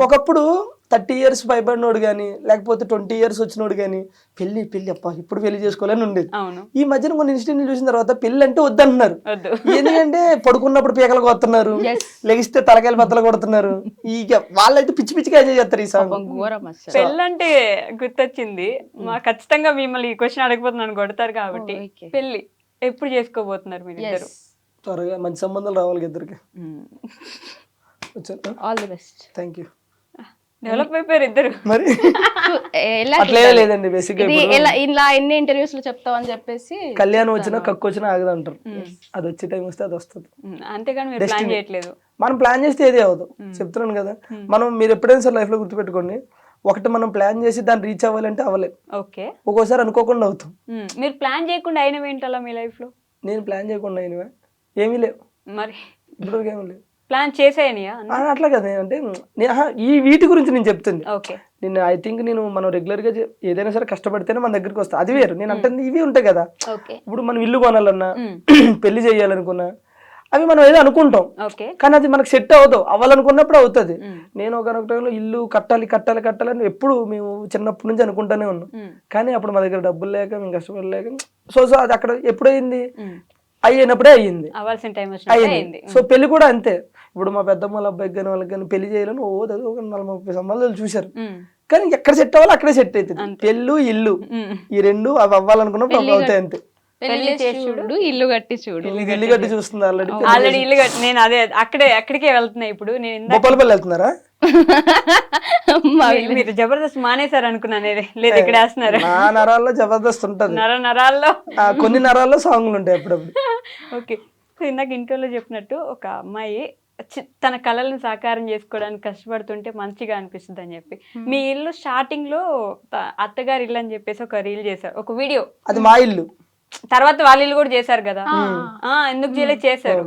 ఒకప్పుడు 30 years పైబడినోడు కానీ లేకపోతే 20 years వచ్చినోడు కానీ పెళ్లి అప్ప ఇప్పుడు పెళ్లి చేసుకోవాలని ఉండేది. ఈ మధ్యన కొన్ని ఇన్సిడెంట్లు చూసిన తర్వాత పెళ్లి అంటే వద్దంటున్నారు. ఎందుకంటే పడుకున్నప్పుడు పీకలు కొడుతున్నారు, లెగిస్తే తలకాయలు బద్దలు కొడుతున్నారు. ఇక వాళ్ళైతే పిచ్చి పిచ్చిగా ఎంజాయ్ చేస్తారు ఈ సాంగ్. పెళ్ళంటే గుర్తొచ్చింది, మా ఖచ్చితంగా మిమ్మల్ని ఈ క్వశ్చన్ అడగబోతున్నాను, కొడతారు కాబట్టి. పెళ్లి ఎప్పుడు చేసుకోబోతున్నారు మీరు ఇద్దరు? త్వరగా మంచి సంబంధాలు రావాలి ఇద్దరికి. All the best. Thank you. Develop అయిపోయారు ఇద్దరు మరి అట్లే లేదండి. బేసిక్ ఇలా ఎన్ని ఇంటర్వ్యూస్ లో చెప్తావు అని చెప్పేసి కళ్యాణం వచ్చినా కక్కు వచ్చినా ఆగదంటారు. అది వచ్చే టైం వస్తే అది వస్తుంది. అంతేగాని మీరు ప్లాన్ చేయట్లేదు. మనం ప్లాన్ చేస్తే ఏది అవ్వదు, చెప్తున్నాను కదా. మనం మీరు ఎప్పుడైనా సార్ లైఫ్ లో గుర్తుపెట్టుకోండి, ఒకటి మనం ప్లాన్ చేసి దాన్ని రీచ్ అవ్వాలంటే అవ్వలేదు. ఓకే. ఒక్కోసారి అనుకోకుండా అవుతాం. మీరు ప్లాన్ చేయకుండా అయినవి ఏంటలా మీ లైఫ్ లో? నేను ప్లాన్ చేయకుండా అయినవా ఏమీ లేవు. మరి ఇప్పుడు ఏమీ లేవు. ప్లాన్ చేసేయనియా? అట్లా కదా, అంటే ఈ వీటి గురించి నేను చెప్తుంది. ఓకే. నేను ఐ థింక్ నేను మనం రెగ్యులర్ గా ఏదైనా సరే కష్టపడితేనే మన దగ్గరికి వస్తా, అది వేరు. నేను అంటే ఇవి ఉంటాయి కదా, ఇప్పుడు మనం ఇల్లు కొనాలన్నా పెళ్లి చేయాలనుకున్నా అవి మనం ఏదో అనుకుంటాం, కానీ అది మనకు సెట్ అవ్వాలనుకున్నప్పుడు అవుతుంది. నేను ఒక టైంలో ఇల్లు కట్టాలని ఎప్పుడు మేము చిన్నప్పటి నుంచి అనుకుంటానే ఉన్నాం, కానీ అప్పుడు మా దగ్గర డబ్బులు లేక మేము కష్టపడలేక సో అది అక్కడ ఎప్పుడైంది అయ్యినప్పుడే అయ్యింది. సో పెళ్లి కూడా అంతే. ఇప్పుడు మా పెద్దమ్మ అబ్బాయికి కానీ వాళ్ళకి కానీ పెళ్లి చేయాలని ఒక 40-30 సంబంధాలు చూశారు, కానీ ఎక్కడ సెట్ అవ్వాలి అక్కడే సెట్ అవుతుంది. పెళ్ళు ఇల్లు ఈ రెండు అవి అవ్వాలనుకున్నప్పుడు అవి అవుతాయి అంతే. ఇల్లు కట్టి చూడు, ఇల్లు కట్టి చూస్తుంది ఆల్రెడీ ఇల్లు కట్టి. నేను అదే అక్కడికే వెళ్తున్నా ఇప్పుడు. నేను బొప్పలపల్లి వెళ్తున్నారా? మీరు జబర్దస్త్ మానేశారు అనుకున్నాను, లేదు ఇక్కడ వేస్తున్నారు. నా నరాల్లో జబర్దస్త్ ఉంటది, నరాల్లో కొన్ని నరాల్లో సాంగ్లు ఉంటాయి అప్పుడప్పుడు. ఓకే. సో ఇందాక ఇంట్లో చెప్పినట్టు ఒక అమ్మాయి తన కళలను సాకారం చేసుకోవడానికి కష్టపడుతుంటే మంచిగా అనిపిస్తుంది అని చెప్పి, మీ ఇల్లు స్టార్టింగ్ లో అత్తగారి ఇల్లు అని చెప్పేసి ఒక రీల్ చేశారు, ఒక వీడియో. అది మా ఇల్లు. తర్వాత వాళ్ళ ఇల్లు కూడా చేశారు కదా, ఎందుకు చేశారు?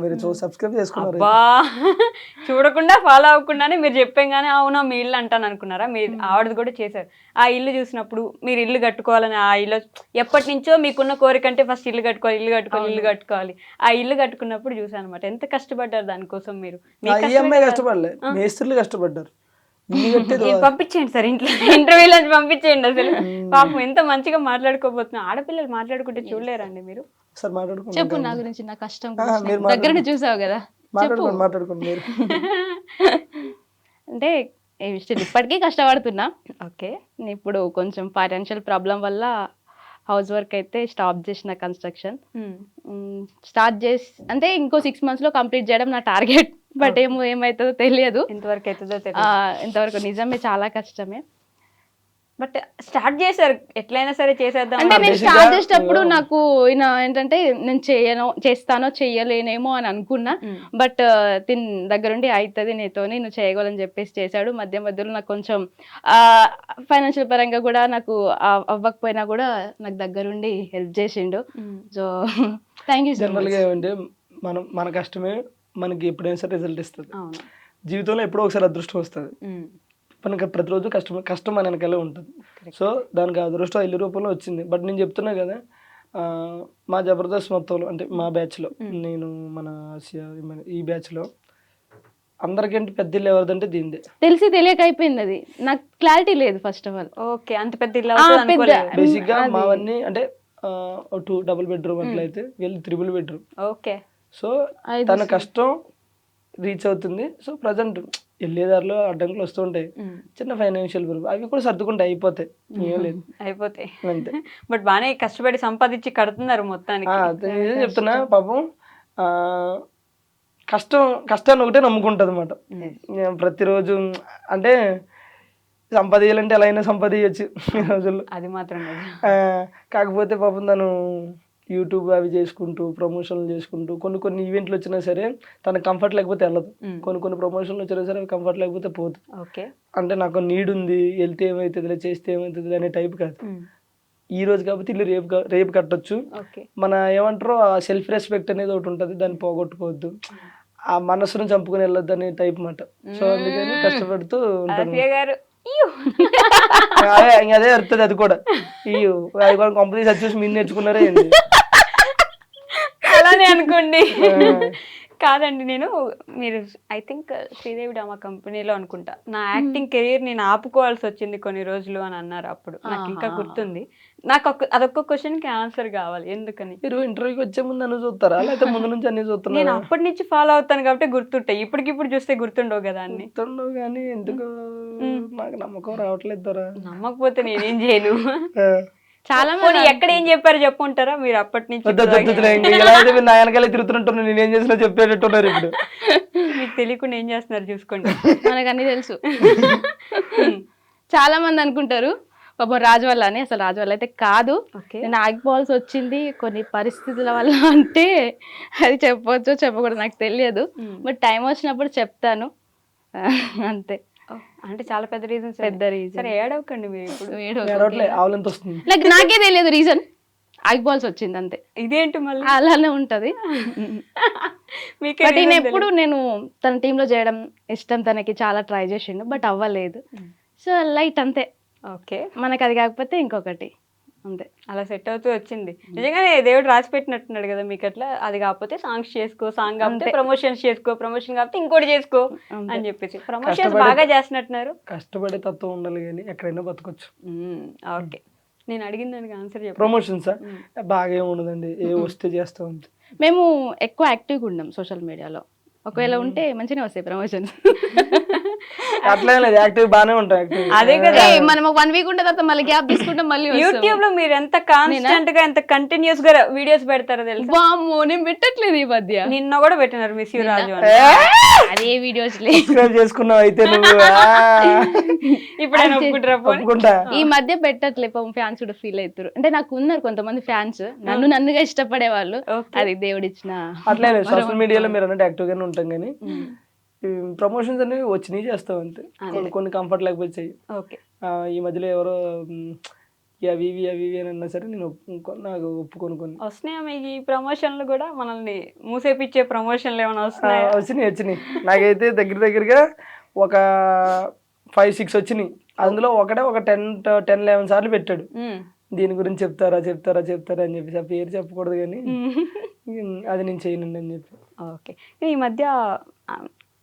చూడకుండా ఫాలో అవ్వకుండానే మీరు చెప్పంగానే అవునా మీ ఇల్లు అంటాను అనుకున్నారా? మీరు ఆవిడది కూడా చేశారు. ఆ ఇల్లు చూసినప్పుడు మీరు ఇల్లు కట్టుకోవాలని, ఆ ఇల్లు ఎప్పటి నుంచో మీకున్న కోరిక అంటే ఫస్ట్ ఇల్లు కట్టుకోవాలి. ఆ ఇల్లు కట్టుకున్నప్పుడు చూసాను అనమాట. ఎంత కష్టపడ్డారు దానికోసం మీరు. మేస్త్రీలు కష్టపడ్డారు. పంపించేయండి సార్, ఇంటర్వ్యూలో పంపించేయండి. అసలు పాపం ఎంత మంచిగా మాట్లాడుకోబోతున్నా. ఆడపిల్లలు మాట్లాడుకుంటే చూడలేరండి మీరు? చెప్పు నా గురించి, నా కష్టం దగ్గర చూసావు కదా. అంటే ఇప్పటికీ కష్టపడుతున్నా. ఓకే. ఇప్పుడు కొంచెం ఫైనాన్షియల్ ప్రాబ్లం వల్ల హౌస్ వర్క్ అయితే స్టాప్ చేసిన, కన్స్ట్రక్షన్ స్టార్ట్ చేసి అంటే ఇంకో 6 months లో కంప్లీట్ చేయడం నా టార్గెట్. బట్ ఏమవుతుందో తెలియదు, ఇంతవరకు నిజమే చాలా కష్టమే. బట్ స్టార్ట్ చేశారు, ఎట్లయినా సరే చేసేద్దాం అంటే. నేను స్టార్ట్ చేసేటప్పుడు నాకు ఏంటంటే నేను చేస్తానో చెయ్యలేనేమో అని అనుకున్నా. బట్ తిన్ దగ్గరుండి అవుతుంది నీతోని, నువ్వు చేయగలని చెప్పేసి చేశాడు. మధ్యలో నాకు కొంచెం ఫైనాన్షియల్ పరంగా కూడా నాకు అవ్వకపోయినా కూడా నాకు దగ్గరుండి హెల్ప్ చేసిండు. So thank you. జనరల్గా ఏమంటే మన కష్టమే మనకి ఎప్పుడైనా సరే రిజల్ట్ ఇస్తుంది. జీవితంలో ఎప్పుడో ఒకసారి అదృష్టం వస్తుంది. మనకి ప్రతిరోజు కష్టం మన వెనకాలే ఉంటుంది. సో దానికి అదృష్టం ఇల్లు రూపంలో వచ్చింది. బట్ నేను చెప్తున్నా కదా, మా జబర్దస్త్ మొత్తంలో అంటే మా బ్యాచ్లో, నేను మన ఈ బ్యాచ్లో అందరికంటే పెద్ద ఇల్లు ఎవరిదంటే దీనిదే. తెలిసి తెలియక అయిపోయింది అది, నాకు క్లారిటీ లేదు ఫస్ట్ ఆఫ్ ఆల్. ఓకే, అంత పెద్ద ఇల్లు అవుతుంది అనుకోలేదు. బేసిక్ గా మావన్నీ అంటే 2 డబుల్ బెడ్రూమ్ అట్లయితే వీళ్ళు 3 బెడ్రూమ్. ఓకే, సో తన కష్టం రీచ్ అవుతుంది. సో ప్రజెంట్ వెళ్ళేదారిలో అడ్డంకులు వస్తుంటాయి, చిన్న ఫైనాన్షియల్ ప్రాబ్లం, అవి కూడా సర్దుకుంటే అయిపోతాయి, ఏం లేదు అయిపోతాయి అంతే. బట్ బాగానే కష్టపడి సంపాదించి కడుతున్నారు మొత్తానికి. నిజం చెప్తున్నా, పాపం కష్టాన్ని ఒకటే నమ్ముకుంటుంది అనమాట. ప్రతిరోజు అంటే సంపాదించాలంటే ఎలా అయినా సంపాదించచ్చు ఈ రోజుల్లో, అది మాత్రం కాకపోతే పాపం తను యూట్యూబ్ అవి చేసుకుంటూ ప్రమోషన్లు చేసుకుంటూ కొన్ని ఈవెంట్లు వచ్చినా సరే తనకు కంఫర్ట్ లేకపోతే వెళ్ళదు, కొన్ని ప్రమోషన్లు వచ్చినా సరే అవి కంఫర్ట్ లేకపోతే పోదు. ఓకే, అంటే నాకు నీడ్ ఉంది, వెళ్తే ఏమవుతుందిలే చేస్తే ఏమవుతుంది అనే టైప్ కాదు. ఈ రోజు కాబట్టి ఇల్లు రేపు కట్టొచ్చు. మన ఏమంటారో ఆ సెల్ఫ్ రెస్పెక్ట్ అనేది ఒకటి ఉంటుంది, దాన్ని పోగొట్టుకోవద్దు, ఆ మనసును చంపుకొని వెళ్ళొద్దు అనే టైప్ మాట. సో అందుకని కష్టపడుతూ ఉంటాను. అదే వస్తుంది అది కూడా. అది కూడా కంపెనీ సర్చూసి మీరు నేర్చుకున్నారే ఏంటి? అలానే అనుకోండి. కాదండి, మీరు ఐ థింక్ శ్రీదేవి డ్రామా కంపెనీలో అనుకుంటా నా యాక్టింగ్ కెరీర్ నేను ఆపుకోవాల్సి వచ్చింది కొన్ని రోజులు అని అన్నారు. అప్పుడు నాకు ఇంకా గుర్తుంది. నాకు అదొక్క క్వశ్చన్ కి ఆన్సర్ కావాలి, ఎందుకని? మీరు ఇంటర్వ్యూకి వచ్చే ముందు అన్ని చూస్తారా లేకపోతే ముందు నుంచి అన్ని చూస్తున్నా? నేను అప్పటి నుంచి ఫాలో అవుతాను కాబట్టి గుర్తుంటాయి, ఇప్పటికిప్పుడు చూస్తే గుర్తుండవు కదా అన్ని. గుర్తుండవు కానీ ఎందుకు నాకు నమ్మకం రావట్లేదు. నమ్మకపోతే నేనేం చేయను. చాలా ఎక్కడ ఏం చెప్పారు చెప్పుంటారా మీరు అప్పటి నుంచి? నా వెనకాలే తిరుగుతుంటున్నా, నేనేం చేసినా చెప్పేటట్టున్నారు. ఇప్పుడు మీకు తెలియకుండా ఏం చేస్తున్నారు చూసుకోండి, మనకు అన్ని తెలుసు. చాలా మంది అనుకుంటారు పాపం రాజు వల్ల అని, అసలు రాజు వల్ల అయితే కాదు. నేను ఆగిపోవాల్సి వచ్చింది కొన్ని పరిస్థితుల వల్ల, అంటే అది చెప్పవచ్చు చెప్పకూడదు నాకు తెలియదు, బట్ టైం వచ్చినప్పుడు చెప్తాను అంతే. అంటే చాలా పెద్ద రీజన్. సరే ఏడవకండి మీరు ఇప్పుడు. నాకే తెలియదు రీజన్, ఆగిపోవాల్సి వచ్చింది అంతే. ఇదేంటి మళ్ళీ అలానే ఉంటది. బట్ ఎప్పుడు నేను తన టీంలో చేయడం ఇష్టం, తనకి చాలా ట్రై చేసిండు బట్ అవ్వలేదు. సో లైట్ అంతే. ఓకే, మనకి అది కాకపోతే ఇంకొకటి అంతే, అలా సెట్ అవుతూ వచ్చింది. నిజంగానే దేవుడు రాసి పెట్టినట్టున్నాడు కదా మీకు. అట్లా అది కాకపోతే సాంగ్స్ చేసుకో, సాంగ్ కాకపోతే ప్రమోషన్స్ చేసుకో, ప్రమోషన్ కాకపోతే ఇంకోటి చేసుకో అని చెప్పేసి ప్రమోషన్స్ బాగా చేస్తున్నట్టున్నారు. కష్టపడే తత్వం ఉండాలి కానీ ఎక్కడైనా బతకొచ్చు. ఓకే, నేను అడిగిన దానికి ఆన్సర్ చెప్పు. ప్రమోషన్స్ బాగా ఏమి ఉండదండి, ఏ వస్తే చేస్తాం. మేము ఎక్కువ యాక్టివ్గా ఉన్నాం సోషల్ మీడియాలో, ఒకవేళ ఉంటే మంచిగా వస్తాయి ప్రమోషన్స్. అట్లా లేదు, యాక్టివ్ బాగానే ఉంటాం. అదే కదా, మనం 1 వీక్ ఉంటే తర్వాత మళ్ళీ గ్యాప్ తీసుకుంటాం. మళ్ళీ యూట్యూబ్ లో మీరు ఎంత కాన్స్టెంట్ గా ఎంత కంటిన్యూస్ గా వీడియోస్ పెడతారో తెలుసా? వామ్మో, నేను పెట్టట్లేదు ఈ మధ్య. నిన్న కూడా పెట్టినారు మిస్ యూ రాజు అని. అదే వీడియోస్ చేసుకున్నావు అయితే నువ్వు. ఇప్పుడు ఈ మధ్య పెట్టట్లే, ఫ్యాన్స్ కూడా ఫీల్ అవుతారు. అంటే నాకు ఉన్నారు కొంతమంది ఫ్యాన్స్, నన్నుగా ఇష్టపడే వాళ్ళు, అది దేవుడిచ్చిన. అట్లే సోషల్ మీడియాలో మీరు అన్నట్టు యాక్టివ్ గానే ఉంటాం కానీ ప్రమోషన్స్ అనేవి వచ్చినాయి చేస్తాం అంతే. కొన్ని కంఫర్ట్ లేకపోతే చెయ్యి. ఈ మధ్యలో ఎవరో అవి ఇవి అని అన్నా సరే నేను నాకు ఒప్పుకొని వస్తున్నాయా మీకు ఈ ప్రమోషన్లు కూడా? మనల్ని మూసేపిచ్చే ప్రమోషన్లు ఏమైనా వచ్చినాయి. నాకైతే దగ్గరగా ఒక 5-6 వచ్చినాయి. అందులో ఒక 10-11 సార్లు పెట్టాడు, దీని గురించి చెప్తారా అని చెప్పేసి. ఆ పేరు చెప్పకూడదు కానీ అది నేను చేయనండి అని చెప్పి. ఓకే, ఈ మధ్య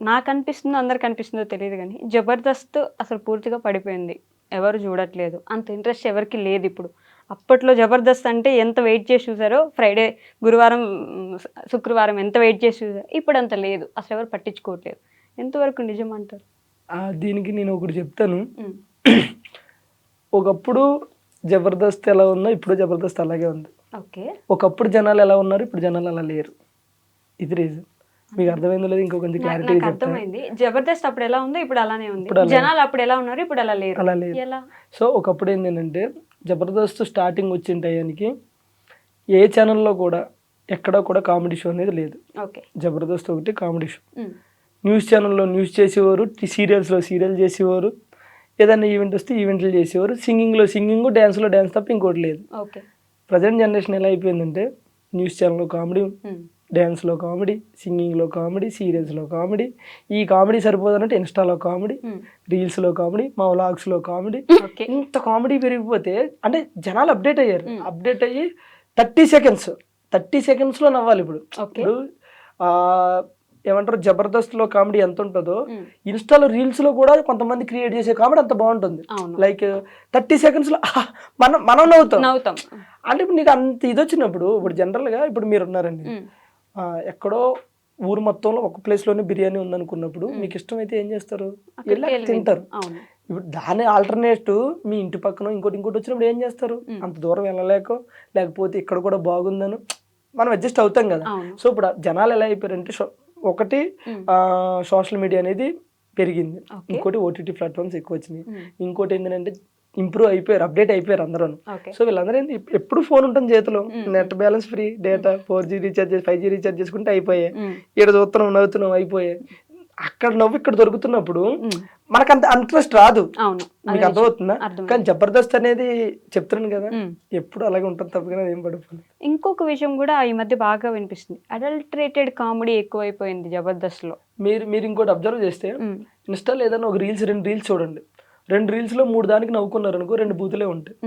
నాకు అనిపిస్తుందో అందరికి అనిపిస్తుందో తెలియదు కానీ జబర్దస్త్ అసలు పూర్తిగా పడిపోయింది, ఎవరు చూడట్లేదు, అంత ఇంట్రెస్ట్ ఎవరికి లేదు ఇప్పుడు. అప్పట్లో జబర్దస్త్ అంటే ఎంత వెయిట్ చేసి చూసారో, ఫ్రైడే, గురువారం, శుక్రవారం ఎంత వెయిట్ చేసి చూసారో, ఇప్పుడు అంత లేదు, అసలు ఎవరు పట్టించుకోవట్లేదు. ఎంతవరకు నిజం అంటారు? దీనికి నేను ఒకటి చెప్తాను. ఒకప్పుడు జబర్దస్త్ ఎలా ఉందో ఇప్పుడు జబర్దస్త్ అలాగే ఉంది. ఓకే, ఒకప్పుడు జనాలు ఎలా ఉన్నారు, ఇప్పుడు జనాలు అలా లేరు. ఇది రీజన్. మీకు అర్థమైందో లేదు, ఇంకో కొంచెం క్లారిటీ అర్థమైంది. జబర్దస్త్ అప్పుడు ఎలా ఉందో ఇప్పుడు అలానే ఉంది, జనాలు అప్పుడు ఎలా ఉన్నారు ఇప్పుడు అలా లేరు. సో ఒకప్పుడు ఏంటంటే జబర్దస్త్ స్టార్టింగ్ వచ్చిన టయానికి ఏ ఛానల్లో కూడా ఎక్కడా కూడా కామెడీ షో అనేది లేదు. జబర్దస్త్ ఒకటి కామెడీ షో. న్యూస్ ఛానల్లో న్యూస్ చేసేవారు, సీరియల్స్లో సీరియల్ చేసేవారు, ఏదైనా ఈవెంట్ వస్తే ఈవెంట్లు చేసేవారు, సింగింగ్లో సింగింగ్, డ్యాన్స్లో డ్యాన్స్ తప్ప ఇంకోటి లేదు. ఓకే, ప్రజెంట్ జనరేషన్ ఎలా అయిపోయిందంటే న్యూస్ ఛానల్లో కామెడీ, డ్యాన్స్లో కామెడీ, సింగింగ్లో కామెడీ, సీరియల్స్లో కామెడీ. ఈ కామెడీ సరిపోదన్నట్టు ఇన్స్టాలో కామెడీ, రీల్స్లో కామెడీ, మా వ్లాగ్స్లో కామెడీ. ఓకే. ఇంత కామెడీ పెరిగిపోతే అంటే జనాలు అప్డేట్ అయ్యారు. అప్డేట్ అయ్యి 30 సెకండ్స్లో నవ్వాలి. ఇప్పుడు ఓకే. ఇప్పుడు ఏమంటారు, జబర్దస్త్లో కామెడీ ఎంత ఉంటుందో ఇన్స్టాలో రీల్స్లో కూడా కొంతమంది క్రియేట్ చేసే కామెడీ అంత బాగుంటుంది. అవును. లైక్ 30 సెకండ్స్లో మనం నవ్వుతాం. అంటే ఇప్పుడు నీకు అంత ఇది వచ్చినప్పుడు, ఇప్పుడు జనరల్గా ఇప్పుడు మీరు ఉన్నారండి, ఎక్కడో ఊరు మొత్తంలో ఒక ప్లేస్లోనే బిర్యానీ ఉందనుకున్నప్పుడు మీకు ఇష్టమైతే ఏం చేస్తారు, వెళ్ళి అక్కడ తింటారు. అవును. ఇప్పుడు దాని ఆల్టర్నేటివ్ మీ ఇంటి పక్కన ఇంకోటి వచ్చినప్పుడు ఏం చేస్తారు, అంత దూరం వెళ్ళలేకో లేకపోతే ఇక్కడ కూడా బాగుందను మనం అడ్జస్ట్ అవుతాం కదా. అవును. సో ఇప్పుడు జనాలు ఎలా అయిపోయారంటే, ఒకటి సోషల్ మీడియా అనేది పెరిగింది, ఇంకోటి ఓటీటీ ప్లాట్ఫామ్స్ ఎక్కువ వచ్చినాయి, ఇంకోటి ఏంటంటే ఇంప్రూవ్ అయిపోయారు, అప్డేట్ అయిపోయారు అందరూ. సో వీళ్ళందరూ ఏంటి, ఎప్పుడు ఫోన్ ఉంటుంది చేతిలో, net balance free, data 4G recharge 5G recharge చేసుకుంటే అయిపోయాయి. ఇక్కడ చూస్తున్నాం, నవ్వుతున్నాం, అయిపోయాయి. అక్కడ నవ్వు ఇక్కడ దొరుకుతున్నప్పుడు మనకు అంత ఇంట్రెస్ట్ రాదు. మీకు అర్థమవుతుందా? కానీ జబర్దస్త్ అనేది చెప్తున్నాను కదా, ఎప్పుడు అలాగే ఉంటుంది తప్ప ఏం పడిపోయింది. ఇంకొక విషయం కూడా ఈ మధ్య బాగా వినిపిస్తుంది, అడల్టరేటెడ్ కామెడీ ఎక్కువైపోయింది జబర్దస్త్ లో. మీరు ఇంకోటి అబ్జర్వ్ చేస్తే, ఇన్స్టాలో ఏదైనా ఒక రీల్స్ 2 రీల్స్ చూడండి, 2 రీల్స్లో 3 దానికి నవ్వుకున్నారు అనుకో, 2 బూతులే ఉంటాయి.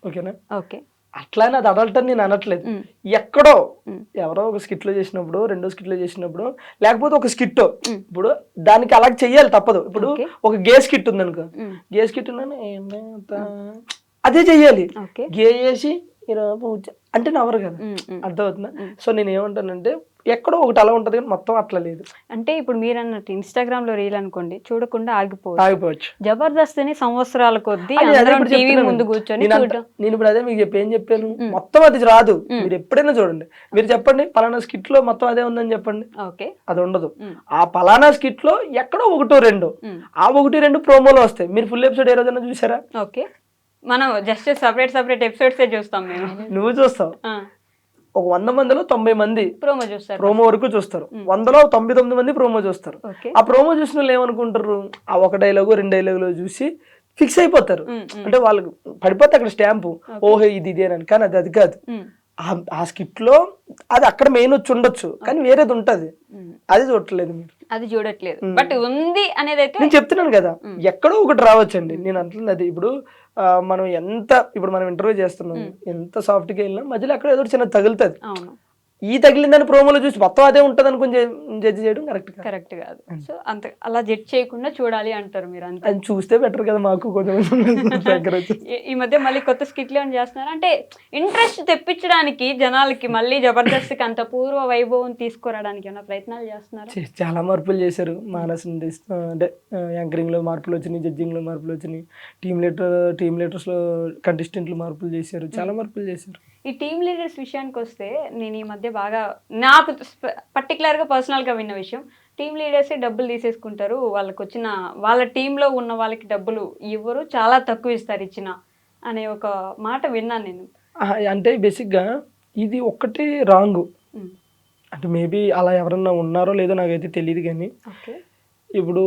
ఓకేనా? ఓకే. అట్లానే అది అడల్ట్ అని నేను అనట్లేదు. ఎక్కడో ఎవరో ఒక స్కిట్ లో చేసినప్పుడు, రెండో స్కిట్ లో చేసినప్పుడు, లేకపోతే ఒక స్కిట్ ఇప్పుడు దానికి అలా చెయ్యాలి తప్పదు. ఇప్పుడు ఒక గే స్కిట్ ఉంది అనుకో, గే స్కిట్ అదే చెయ్యాలి. గే చేసి అంటే నవ్వరు కదా, అర్థమవుతుందా? సో నేను ఏమంటానంటే, ఎక్కడో ఒకటి అలా ఉంటది కానీ మొత్తం అట్లా లేదు. అంటే ఇప్పుడు మీరు అన్నట్టు ఇన్స్టాగ్రామ్ లో రీల్ అనుకోండి, చూడకుండా ఆగిపోవచ్చు. జబర్దస్త్ ని సంవత్సరాల కొద్దీ టీవీ ముందు కూర్చొని నేను ఇప్పుడు అదే మీకు ఏం చెప్పాను, మొత్తం అది రాదు. మీరు ఎప్పుడైనా చూడండి, మీరు చెప్పండి పలానా స్కిట్ లో మొత్తం అదే ఉందని చెప్పండి, అది ఉండదు. ఆ పలానా స్కిట్ లో ఎక్కడో 1-2 ఆ 1-2 ప్రోమోలో వస్తాయి. మీరు ఫుల్ ఎపిసోడ్ ఏ రోజైనా చూసారా? ఓకే. మనం జస్ట్ సపరేట్ ఎపిసోడ్స్ చూస్తాం. నువ్వు చూస్తావు, ఒక 100 మందిలో 90 మంది ప్రోమో చూస్తారు, ప్రోమో వరకు చూస్తారు. 100లో 99 మంది ప్రోమో చూస్తారు. ఆ ప్రోమో చూసిన వాళ్ళు ఏమనుకుంటారు, ఆ 1 డైలాగు 2 డైలాగులు చూసి ఫిక్స్ అయిపోతారు. అంటే వాళ్ళకి పడిపోతే అక్కడ స్టాంపు, ఓహో ఇది ఇదేనని. కానీ అది కాదు. ఆ స్కిట్ లో అది అక్కడ మెయిన్ వచ్చి ఉండొచ్చు, కానీ వేరేది ఉంటది, అది చూడట్లేదు మీరు, అది చూడట్లేదు. బట్ ఉంది అనేది అయితే నేను చెప్తున్నాను కదా, ఎక్కడో ఒకటి రావచ్చండి. నేను అంటున్నది అది. ఇప్పుడు మనం ఇప్పుడు మనం ఇంటర్వ్యూ చేస్తున్నాం, ఎంత సాఫ్ట్ గా వెళ్ళినా మధ్యలో అక్కడ ఏదో చిన్న తగులుతుంది. ఈ తగిలిందని ప్రోమోలో చూసి మొత్తం అదే ఉంటది అనుకుని జడ్జి చేయడం కరెక్ట్ కాదు. సో అంత అలా జడ్జ్ చేయకుండా చూడాలి అంటారు మీరు. అంతే, అది చూస్తే బెటర్ కదా మాకు కొంచెం. ఈ మధ్య మళ్ళీ కొత్త స్కిట్లు ఏమైనా చేస్తున్నారు అంటే, ఇంట్రెస్ట్ తెప్పించడానికి జనాలకి మళ్ళీ జబర్దస్త్ కి అంత పూర్వ వైభవం తీసుకురావడానికి ఏమైనా ప్రయత్నాలు చేస్తున్నారు? చాలా మార్పులు చేశారు. మానస్ అంటే యాంకరింగ్ లో మార్పులు వచ్చినాయి, జడ్జింగ్ లో మార్పులు వచ్చినాయి, టీమ్ లీడర్స్ లో కంటెస్టెంట్లు మార్పులు చేశారు, చాలా మార్పులు చేశారు. ఈ టీమ్ లీడర్స్ విషయానికి వస్తే, నేను ఈ మధ్య బాగా నాకు పర్టికులర్గా పర్సనల్గా విన్న విషయం, టీమ్ లీడర్సే డబ్బులు తీసేసుకుంటారు, వాళ్ళకి వచ్చిన వాళ్ళ టీంలో ఉన్న వాళ్ళకి డబ్బులు ఇవ్వరు, చాలా తక్కువ ఇస్తారు ఇచ్చిన అనే ఒక మాట విన్నాను నేను. అంటే బేసిక్గా ఇది ఒక్కటే రాంగ్. అంటే మేబీ అలా ఎవరన్నా ఉన్నారో లేదో నాకైతే తెలియదు. కానీ ఇప్పుడు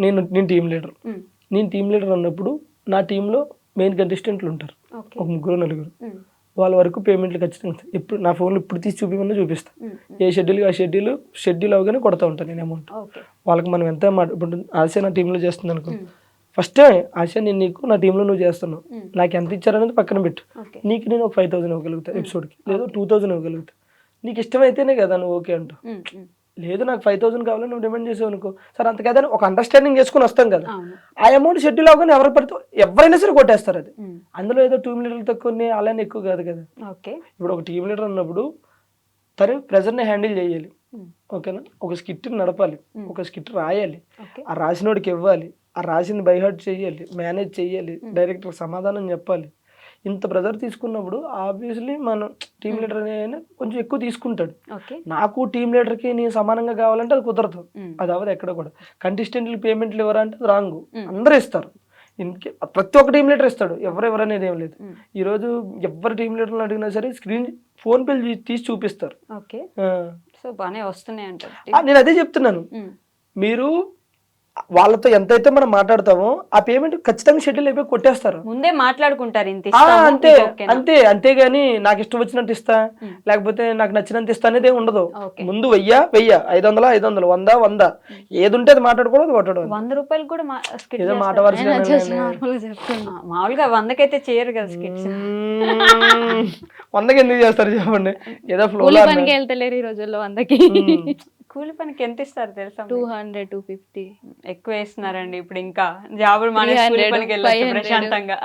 నేను టీమ్ లీడర్, అన్నప్పుడు నా టీంలో మెయిన్ కంటెస్టెంట్లు ఉంటారు, ఒక 3-4. వాళ్ళ వరకు పేమెంట్లు ఖచ్చితంగా ఇప్పుడు నా ఫోన్లో ఇప్పుడు తీసి చూపిమన్నా చూపిస్తాను. ఏ షెడ్యూల్ ఆ షెడ్యూల్ అవగానే కొడతా ఉంటాను నేను అమౌంట్. వాళ్ళకి మనం ఎంత ఇప్పుడు ఆశ నా టీంలో చేస్తుంది అనుకో, ఫస్ట్ ఆశ నీకు నా టీంలో నువ్వు చేస్తున్నావు, నాకు ఎంత ఇచ్చారనేది పక్కన పెట్టు. నీకు నేను ఒక 5,000 ఇవ్వగలుగుతా ఎపిసోడ్కి, లేదు 2,000 ఇవ్వగలుగుతా. నీకు ఇష్టమైతేనే కదా నువ్వు ఓకే అంటావు. లేదు నాకు 5,000 కావాలని నువ్వు డిమాండ్ చేసావు అనుకో, సరే అంత కదా ఒక అండర్స్టాండింగ్ చేసుకుని వస్తాం కదా. ఆ అమౌంట్ షెడ్యూల్ అవగానే ఎవరు పడితే ఎవరైనా సరే కొట్టేస్తారు. అది అందులో ఏదో టీమ్ లీడర్ తక్కువ అలానే ఎక్కువ కాదు కదా. ఇప్పుడు ఒక టీమ్ లీడర్ అన్నప్పుడు తను ప్రెజర్ని హ్యాండిల్ చేయాలి, ఓకేనా. ఒక స్కిట్ నడపాలి, ఒక స్కిట్ రాయాలి, ఆ రాసినోడికి ఇవ్వాలి, ఆ రాసింది బైహార్ట్ చేయాలి, మేనేజ్ చేయాలి, డైరెక్టర్ సమాధానం చెప్పాలి. ఇంత ప్రెజర్ తీసుకున్నప్పుడు ఆబ్వియస్లీ మనం టీమ్ లీడర్ అనే కొంచెం ఎక్కువ తీసుకుంటాడు. నాకు టీమ్ లీడర్కి నేను సమానంగా కావాలంటే అది కుదరదు, అది అవ్వదు ఎక్కడ కూడా. కంటెస్టెంట్లు పేమెంట్లు ఎవరంటే అది రాంగ్, అందరూ ఇస్తారు. ప్రతి ఒక్క టీమ్ లీడర్ ఇస్తాడు, ఎవరెవరు అనేది ఏం లేదు. ఈరోజు ఎవరు టీమ్ లీడర్లు అడిగినా సరే ఫోన్ పేలు తీసి చూపిస్తారు. నేను అదే చెప్తున్నాను, మీరు వాళ్ళతో ఎంతైతే మనం మాట్లాడతామో ఆ పేమెంట్ ఖచ్చితంగా షెడ్యూల్ అయిపోయి కొట్టేస్తారు. ముందే మాట్లాడుకుంటారు ఇంత ఆ, ఇస్తాము, అంతే నీకు ఓకేనా? అంతే అంతేగాని నాకు ఇష్టం వచ్చినట్టు ఇస్తా లేకపోతే నాకు నచ్చినంత ఇస్తా అనేది ఉండదు. ఓకే. ముందు 1000 500 100 100 ఏది ఉంటే అది మాట్లాడుకోవడం, అది కొట్టడం. 100 రూపాయలు కూడా skit ఏదో మాట చేస్తారా? వరుసగా నార్మల్ గా చెప్తున్నా. మామూలుగా 100కైతే చేయరు కదా స్కిట్స్. 100కి ఎందుకు చేస్తారు చెప్పండి, ఏదో ఫ్లో కూలి పనికి వెళ్తలేరు ఈ రోజుల్లో 100కి. కూలి పనికి ఎంత ఇస్తారు తెలుసా? 200 250 ఎక్కువ వేస్తున్నారండి ఇప్పుడు. ఇంకా జాబులు మానేసి కూలి 300, పనికి వెళ్ళొచ్చు 500. ప్రశాంతంగా.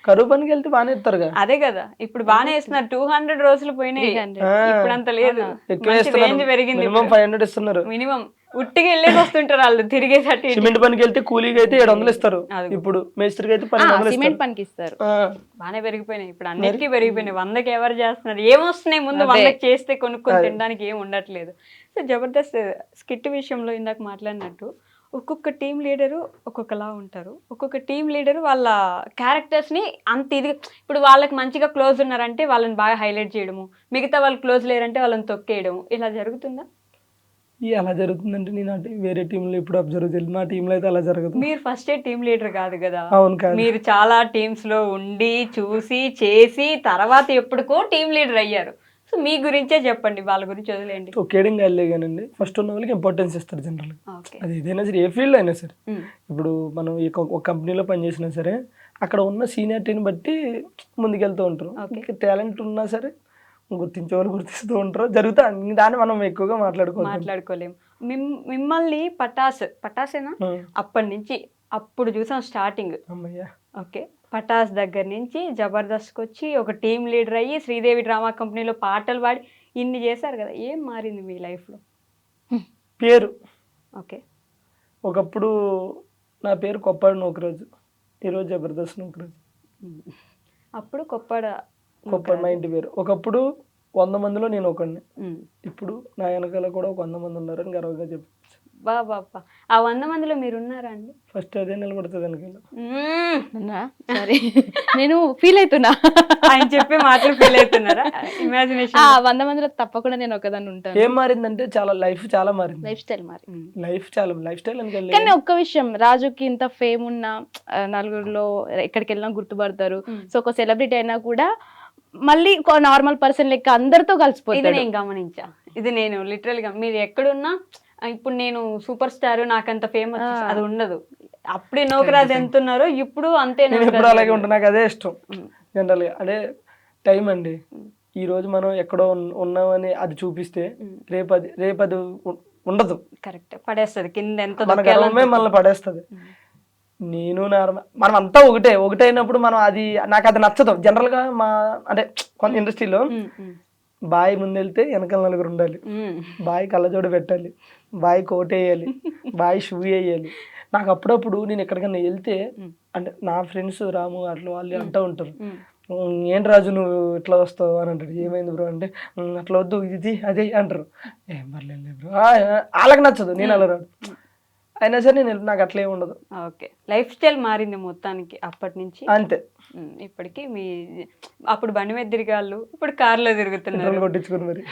కరువు పనికి వెళ్తే బాగానే ఇస్తారుగా. అదే కదా, ఇప్పుడు బానే వేస్తున్నారు. 200 రోజులు పోయినాయి, 300. ఇప్పుడు అంత లేదు. ఎక్కువ మంచి రేంజ్ పెరిగింది. మినిమం 500 ఇస్తున్నారు. మినిమం ఉట్టిగా వెళ్ళేసి వస్తుంటారు వాళ్ళు తిరిగేసరికి. సిమెంట్ పనికి వెళ్తే కూలీకి అయితే 700 ఇస్తారు, ఇప్పుడు మేస్త్రికి అయితే 1200 సిమెంట్ ఇస్తారు. పనికి ఇస్తారు. బానే పెరిగిపోయినాయి ఇప్పుడు, అన్నిటికీ పెరిగిపోయినాయి. 100కి ఎవరు చేస్తున్నారు? ఏమొస్తున్నాయి ముందు? 100కి చేస్తే కొనుక్కొని తినడానికి ఏం ఉండట్లేదు. సో జబర్దస్త్ స్కిట్ విషయంలో ఇందాక మాట్లాడినట్టు ఒక్కొక్క టీం లీడరు ఒక్కొక్కలా ఉంటారు. ఒక్కొక్క టీం లీడరు వాళ్ళ క్యారెక్టర్స్ని అంత ఇది, ఇప్పుడు వాళ్ళకి మంచిగా క్లోజ్ ఉన్నారంటే వాళ్ళని బాగా హైలైట్ చేయడము, మిగతా వాళ్ళు క్లోజ్ లేరంటే వాళ్ళని తొక్కేయడము, ఇలా జరుగుతుందా? అలా జరుగుతుందంటే నేను వేరే టీంలో ఇప్పుడు అబ్జర్వ్ చేయలేదు, మా టీంలో అయితే అలా జరగదు. మీరు ఫస్టే టీం లీడర్ కాదు కదా. అవును కాదు. మీరు చాలా టీమ్స్ లో ఉండి చూసి చేసి తర్వాత ఎప్పుడుకో టీం లీడర్ అయ్యారు. సో మీ గురించే చెప్పండి, వాళ్ళ గురించి వదిలేయండి. తొక్కేయడం కాదులే కానండి, ఫస్ట్ ఉన్న వాళ్ళకి ఇంపార్టెన్స్ ఇస్తారు జనరల్గా. ఓకే. అది ఏదైనా సరే, ఏ ఫీల్డ్ అయినా సరే. ఇప్పుడు మనం ఒక కంపెనీలో పనిచేసినా సరే అక్కడ ఉన్న సీనియారిటీని బట్టి ముందుకెళ్తూ ఉంటారు. టాలెంట్ ఉన్నా సరే గుర్తించే వాళ్ళు గుర్తిస్తూ ఉంటారు, జరుగుతా. దాన్ని మనం ఎక్కువగా మాట్లాడుకోలేము. మిమ్మల్ని పటాసేనా అప్పటి నుంచి అప్పుడు చూసాం స్టార్టింగ్. అమ్మయ్య. ఓకే, పటాస్ దగ్గర నుంచి జబర్దస్త్కి వచ్చి ఒక టీం లీడర్ అయ్యి శ్రీదేవి డ్రామా కంపెనీలో పాటలు పాడి ఇన్ని చేశారు కదా. ఏం మారింది మీ లైఫ్లో? పేరు. ఓకే. ఒకప్పుడు నా పేరు కొప్పాడు నూకరాజు, ఈరోజు జబర్దస్త్ నూకరాజు. అప్పుడు కొప్పాడు మా ఇంటి పేరు. ఒకప్పుడు 100 మందిలో నేను ఒకడిని, ఇప్పుడు నా వెనకాల కూడా ఒక 100 మంది ఉన్నారని గర్వంగా చెప్పచ్చు. బాబా, ఆ 100 మందిలో మీరు ఉన్నారా అండి? ఫస్ట్ అదే నిలబడుతుంది వెనకాల. సరే, నేను ఫీల్ అవుతున్నా, ఆయన చెప్పే మాటలు ఫీల్ అవుతున్నారా? ఇమాజినేషన్. 100 మందిలో తప్పకుండా నేను ఒకదాన్ని ఉంటాను. ఏం మారిందంటే లైఫ్ చాలా మారింది. లైఫ్ స్టైల్ మారి లైఫ్ స్టైల్ అని కానీ ఒక్క విషయం, రాజుకి ఇంత ఫేమ్ ఉన్న నలుగురిలో ఎక్కడికి వెళ్ళినా గుర్తుపడతారు. సో ఒక సెలబ్రిటీ అయినా కూడా మళ్ళీ నార్మల్ పర్సన్ లెక్క అందరితో కలిసిపోతుంది. ఇది నేను గమనించా. ఇది నేను లిటరల్ గా, మీరు ఎక్కడున్నా ఇప్పుడు నేను సూపర్ స్టార్ నాకంత ఫేమస్ అది ఉండదు. అప్పుడే నూకరాజు ఎంత ఉన్నారో ఇప్పుడు అంతే. నేను ఇప్పుడు అలాగే ఉంటాను, నాకు అదే ఇష్టం జనరల్ గా. అదే టైం అండి. ఈ రోజు మనం ఎక్కడో ఉన్నామని అది చూపిస్తే రేపు అది ఉండదు. కరెక్ట్, పడేస్తుంది కింద. ఎంత మన గర్వమే మనల్ని పడేస్తుంది. నేను మనం అంతా ఒకటైనప్పుడు మనం అది నాకు అది నచ్చదు జనరల్ గా. అంటే కొంత ఇండస్ట్రీలో బాయ్ ముందెళ్తే వెనకాల నలుగురు ఉండాలి, బాయ్ కళ్ళజోడు పెట్టాలి, బాయ్ కోట్ వేయాలి, బాయ్ షూ వేయాలి. నాకు అప్పుడప్పుడు నేను ఎక్కడికైనా వెళ్తే అంటే నా ఫ్రెండ్స్ రాము అట్లా వాళ్ళు అంటూ ఉంటారు, ఏంటి రాజు నువ్వు ఇట్లా వస్తావు అని అంటాడు. ఏమైంది బ్రో అంటే అట్లా వద్దు ఇది అదే అంటారు. ఏం పర్లేదు బ్రో, వాళ్ళకి నచ్చదు, నేను అలా రాదు. అయినా సరే నాకు అట్లా ఏమి ఉండదు. ఓకే, లైఫ్ స్టైల్ మారింది మొత్తానికి అప్పటి నుంచి అంతే. ఇప్పటికి మీ అప్పుడు బండి మీద తిరిగాళ్ళు, ఇప్పుడు కార్లో తిరుగుతున్నారు కొట్టించుకుని మరి.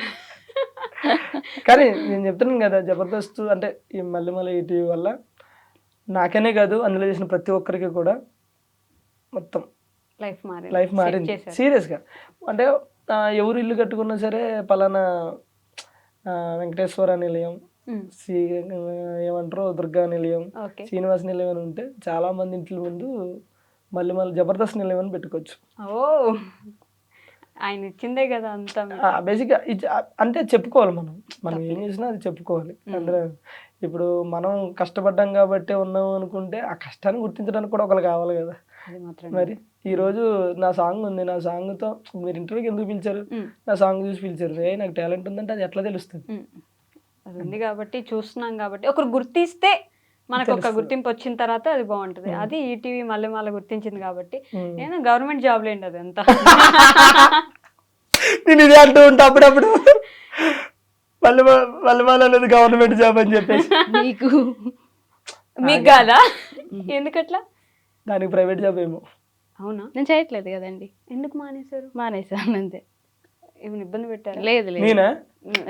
కానీ నేను చెప్తున్నాను కదా, జబర్దస్త్ అంటే ఈ మల్లెమల ఈటీవీ వల్ల నాకనే కాదు అందులో చేసిన ప్రతి ఒక్కరికి కూడా మొత్తం లైఫ్ మారింది సీరియస్గా. అంటే ఎవరు ఇల్లు కట్టుకున్నా సరే పలానా వెంకటేశ్వర నిలయం, ఏమంటారు దుర్గా నిలయం, శ్రీనివాస నిలయం అని ఉంటే చాలా మంది ఇంట్ల ముందు మళ్ళీ జబర్దస్త్ నిలయం అని పెట్టుకోవచ్చు. ఓ, ఆయన ఇచ్చిందే కదా అంతా. బేసిక్గా అంటే చెప్పుకోవాలి, మనం ఏం చేసినా అది చెప్పుకోవాలి. అందులో ఇప్పుడు మనం కష్టపడ్డాం కాబట్టి ఉన్నాం అనుకుంటే ఆ కష్టాన్ని గుర్తించడానికి కూడా ఒకరు కావాలి కదా. మరి ఈ రోజు నా సాంగ్ ఉంది, నా సాంగ్తో మీరు ఇంటర్వ్యూకి ఎందుకు పిలిచారు? నా సాంగ్ చూసి పిలిచారు. నాకు టాలెంట్ ఉందంటే అది ఎట్లా తెలుస్తుంది? అది ఉంది కాబట్టి, చూస్తున్నాం కాబట్టి. ఒకరు గుర్తిస్తే మనకు ఒక గుర్తింపు వచ్చిన తర్వాత అది బాగుంటుంది. అది ఈటీవీ మల్లెమాల గుర్తించింది కాబట్టి. నేను గవర్నమెంట్ జాబ్ లేండి అదంతా. నేను ఇదే అంటూ ఉంటా అప్పుడప్పుడు, మల్లెమాల అనేది గవర్నమెంట్ జాబ్ అని చెప్పేసి. మీకు కాదా? ఎందుకట్లా? దానికి ప్రైవేట్ జాబ్ ఏమో. అవునా? నేను చేయట్లేదు కదండి. ఎందుకు మానేశారు? మానేశాను అంతే. ఏమైనా ఇబ్బంది పెట్టారు? లేదు నేనా?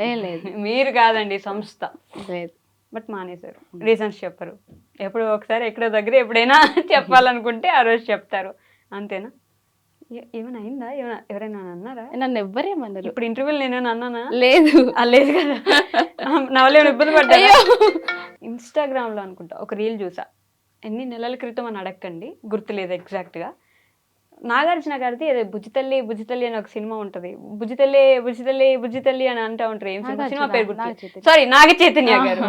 ఏం లేదు. మీరు కాదండి, సంస్థ. లేదు. బట్ మానేశారు. రీజన్స్ చెప్పరు. ఎప్పుడు ఒకసారి ఎక్కడో దగ్గర ఎప్పుడైనా చెప్పాలనుకుంటే ఆ రోజు చెప్తారు, అంతేనా? ఏమైనా అయిందా? ఎవరైనా అన్నారా? నన్ను ఎవ్వరేమన్నారు? ఇప్పుడు ఇంటర్వ్యూలు నేను అన్నానా? లేదు. లేదు కదా. నా వల్ల ఏమైనా ఇబ్బంది పడ్డా? ఇన్స్టాగ్రామ్లో అనుకుంటా ఒక రీల్ చూసా, ఎన్ని నెలల క్రితం అని అడగండి, గుర్తులేదు ఎగ్జాక్ట్గా. నాగార్జున గారిది ఏదో బుజ్జితల్లి బుజ్జితల్లి అని ఒక సినిమా ఉంటది. బుజ్జితల్లి బుజ్జితల్లి బుజ్జితల్లి అని అంటూ ఉంటారు. ఏం సినిమా పేరు గుర్తు? సారీ, నాగ చైతన్య గారు.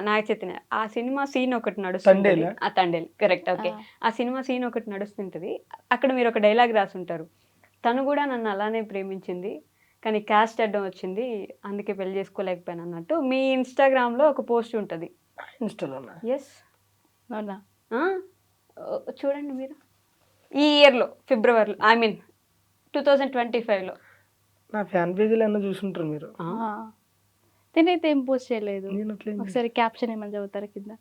నాగ చైతన్య. ఆ సినిమా సీన్ ఒకటి నడుస్తుంది. ఆ తండేల్, కరెక్ట్. ఓకే, ఆ సినిమా సీన్ ఒకటి నడుస్తుంటది. అక్కడ మీరు ఒక డైలాగ్ రాసి ఉంటారు, తను కూడా నన్ను అలానే ప్రేమించింది కానీ క్యాస్ట్ అడ్డం వచ్చింది, అందుకే పెళ్లి చేసుకోలేకపోయాను అన్నట్టు మీ ఇన్స్టాగ్రామ్ లో ఒక పోస్ట్ ఉంటది. ఎస్, అవునా? చూడండి మీరు. ఈ ఇయర్లో ఫిబ్రవరిలో, ఐ మీన్ 2025లో నా ఫ్యాన్ పేజీలో ఏమన్నా చూసుంటారు మీరు. నేనైతే ఏం పోస్ట్ చేయలేదు. నేను అట్లేం ఒకసారి క్యాప్షన్ ఏమని చదువుతారా కింద?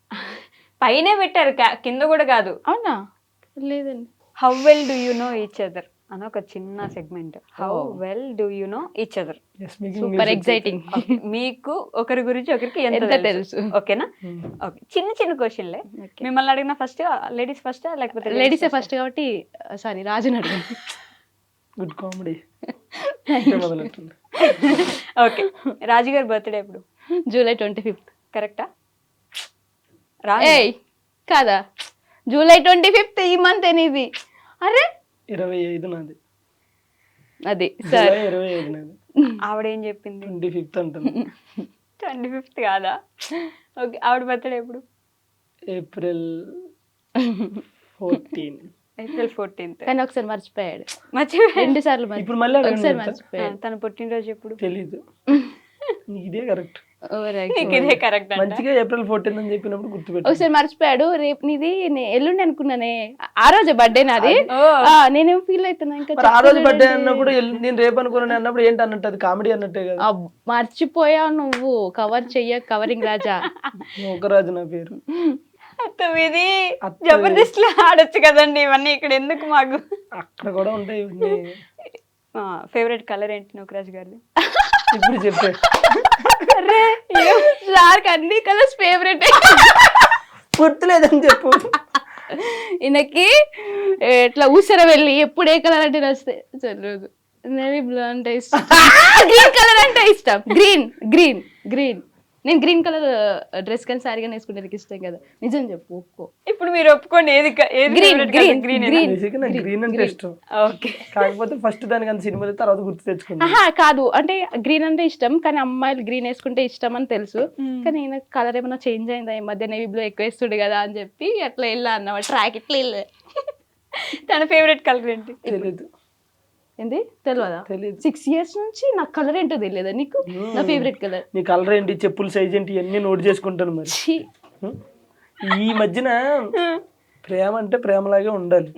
పైనే పెట్టారు, కింద కూడా కాదు. అవునా? లేదండి. How well do you know each other అని ఒక చిన్న segment. How well do you know each other. Super exciting. మీకు ఒకరి గురించి ఒకరికి ఎంత తెలుసు? ఓకేనా? ఓకే, చిన్న చిన్న క్వశ్చన్లే. మిమ్మల్ని అడిగిన ఫస్ట్ లేడీస్ ఫస్ట్ లేకపోతే లేడీసే ఫస్ట్ కాబట్టి సారీ రాజుని అడిగాను. Good comedy. ఓకే, రాజు గారి బర్త్డే ఎప్పుడు? July 25th. కరెక్టా? ఏయ్ కాదా, జూలై 25th ఈ మంత్ అనేది. అరే 25 నాది. అది సార్ 25 నాది. ఆవిడేం చెప్పింది? 25th అంటుంది. 25th కాదా? ఓకే, ఆవిడ బర్త్డే ఎప్పుడు? ఏప్రిల్ 14. April 14th. కానీ ఒకసారి మర్చిపోయాడు. మర్చిపోయాడు 2 సార్లు ఇప్పుడు మళ్ళీ ఒకసారి మర్చిపోయాడు. తన పుట్టినరోజు ఎప్పుడు? తెలీదు. నీకు ఇదే కరెక్ట్. నీకు ఇదే కరెక్ట్. మంచిగా ఏప్రిల్ 14 అని చెప్పినప్పుడు గుర్తుపెట్టు. ఒకసారి మర్చిపోయాడు. రేపు నీది ఎల్లుండి అనుకున్నానే, ఆ రోజు బర్త్డే నాది. నేనేం ఫీల్ అవుతున్నా ఇంకా. ఆ రోజు బర్త్డే అన్నప్పుడు నేను రేపు అనుకున్నాను అన్నప్పుడు ఏంటి అన్నట్టు, అది కామెడీ అన్నట్టే కదా. మర్చిపోయావు నువ్వు. కవరింగ్ రాజా. ఒక రాజు నా పేరు. ఇది జబర్దస్త్ ఆడొచ్చు కదండి, ఇవన్నీ ఇక్కడ ఎందుకు మాకు? అక్కడ కూడా ఉంటాయి ఇవన్నీ. ఫేవరెట్ కలర్ ఏంటి నూకరాజ్ గారిది? ఇప్పుడు చెప్పే. సార్కి అన్ని కలర్స్ ఫేవరెట్. గుర్తులేదని చెప్పు. ఈయనకి ఇట్లా ఊసర వెళ్ళి ఎప్పుడు ఏ కలర్ అంటే నచ్చితే తెలియదు. నేవీ బ్లూ అంటే ఇష్టం, గ్రీన్ కలర్ అంటే ఇష్టం. గ్రీన్ గ్రీన్ గ్రీన్ నేను గ్రీన్ కలర్ డ్రెస్ కానీ సారీ కానీ వేసుకుంటే నాకు ఇష్టం కదా. నిజం చెప్పు, ఒప్పుకో. ఇప్పుడు మీరు ఒప్పుకోండి, ఏది గ్రీన్ గ్రీన్ గ్రీన్ గ్రీన్ అంటే ఇష్టం. ఓకే, కాకపోతే ఫస్ట్ దానికి అంత సినిమా తర్వాత గుర్తు తెచ్చుకుంటా. కాదు అంటే గ్రీన్ అంటే ఇష్టం కానీ అమ్మాయిలు గ్రీన్ వేసుకుంటే ఇష్టం అని తెలుసు. కానీ ఈయన కలర్ ఏమైనా చేంజ్ అయిందా ఈ మధ్య, నేవీ బ్లూ ఎక్కువ వేస్తుండే కదా అని చెప్పి అట్లా వెళ్ళా అన్నమాట. ట్రాక్ ఇట్లా వెళ్ళే. తన ఫేవరెట్ కలర్ ఏంటి? తెలీదు. ఏంది తెలియదా? తెలీదు. 6 years నుంచి నాకు కలర్ ఏంటో తెలియదా నీకు? నా ఫేవరెట్ కలర్. నీ కలర్ ఏంటి, చెప్పుల సైజ్ ఏంటి, ఇవన్నీ నోట్ చేసుకుంటాను. మరి ఈ మధ్యన ప్రేమ అంటే ప్రేమలాగే ఉండాలి.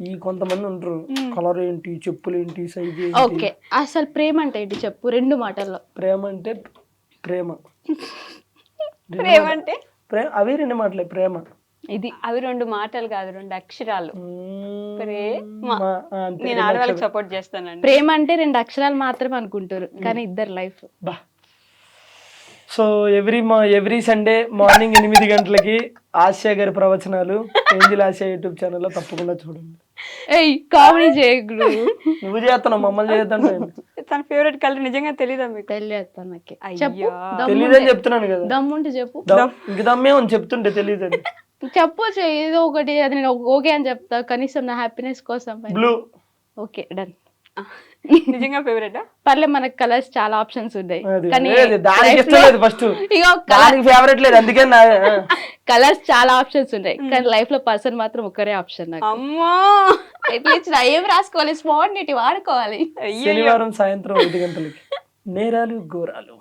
ఈ కొంతమంది ఉంటారు, కలర్ ఏంటి, చెప్పులు ఏంటి, సైజ్ ఏంటి. ఓకే, అసలు ప్రేమ అంటే ఏంటి చెప్పు 2 మాటల్లో. ప్రేమ అంటే ప్రేమ. ప్రేమ అంటే అవి 2 మాటలే. ప్రేమ ఇది అవి 2 మాటలు కాదు, 2 అక్షరాలు. నేను ఆడవాళ్ళకి సపోర్ట్ చేస్తానండి. ప్రేమ అంటే 2 అక్షరాలు మాత్రమే అనుకుంటారు కానీ ఇద్దరు లైఫ్. బా. సో ఎవ్రీ సండే మార్నింగ్ 8 గంటలకి ఆసియా గారి ప్రవచనాలు ఏంజిల్ ఆసియా యూట్యూబ్ ఛానల్లో తప్పకుండా చూడండి. కామెడీ చేయకుడు. నువ్వు చేస్తున్నావు, మమ్మల్ని చేద్దాం. తన ఫేవరెట్ కలర్ నిజంగా తెలీదా మీకు? తెలియదు నాకు. తెలీదని చెప్తున్నాను కదా. దమ్ముంటే చెప్పు. ఇంక దమ్మే అని చెప్తుంటే తెలియదు. చెప్పొచ్చు ఏదో ఒకటి, అది నేను ఓకే అని చెప్తా కనీసం నా హ్యాపీనెస్ కోసం. బ్లూ. Okay done. నిజంగా ఫేవరెట్? పర్లే, మనకు కలర్స్ చాలా ఆప్షన్స్ ఉన్నాయి కానీ కలర్స్ చాలా ఆప్షన్స్ ఉన్నాయి కానీ లైఫ్ లో పర్సన్ మాత్రం ఒక్కరే ఆప్షన్ నాకు. అమ్మో, ఎట్లా ఏం రాసుకోవాలి, స్పాంటేనిటీ వాడుకోవాలి. శనివారం సాయంత్రం 5 గంటలకి నేరాలు ఘోరాలు.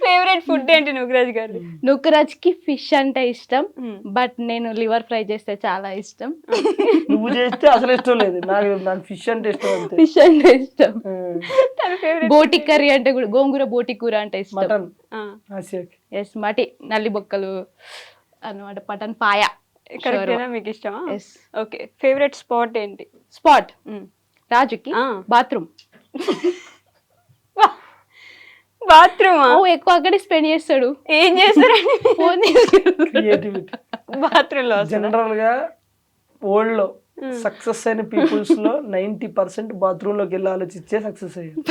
ఫేవరెట్ ఫుడ్ ఏంటి నూకరాజ్ గారు? నూకరాజ్ కి ఫిష్ అంటే ఇష్టం, బట్ నేను లివర్ ఫ్రై చేస్తే చాలా ఇష్టం. నువ్వు చేస్తే అసలు ఇష్టం లేదు నాకు ఫిష్ అంటే ఇష్టం. ఫిష్ అంటే ఇష్టం. బోటి కర్రీ అంటే కూడా, గోంగూర బోటి కూర అంటే ఇష్టం. మటన్. ఎస్, మటి నల్లి బొక్కలు అన్నమాట. మటన్ పాయ. కరెక్టేనా? మీకు ఇష్టమా? ఓకే, ఫేవరెట్ స్పాట్ ఏంటి? స్పాట్ రాజుకి బాత్రూమ్. బాత్రూమా? ఎక్కువ అక్కడే స్పెండ్ చేస్తాడు. ఏం చేస్తారండి ఫోన్ క్రియేటివిటీ. బాత్రూమ్ లో? జనరల్ గా వరల్డ్ లో సక్సెస్ అయిన పీపుల్స్ లో 90% బాత్రూమ్ లోకి వెళ్ళి ఆలోచించే సక్సెస్ అయ్యారు.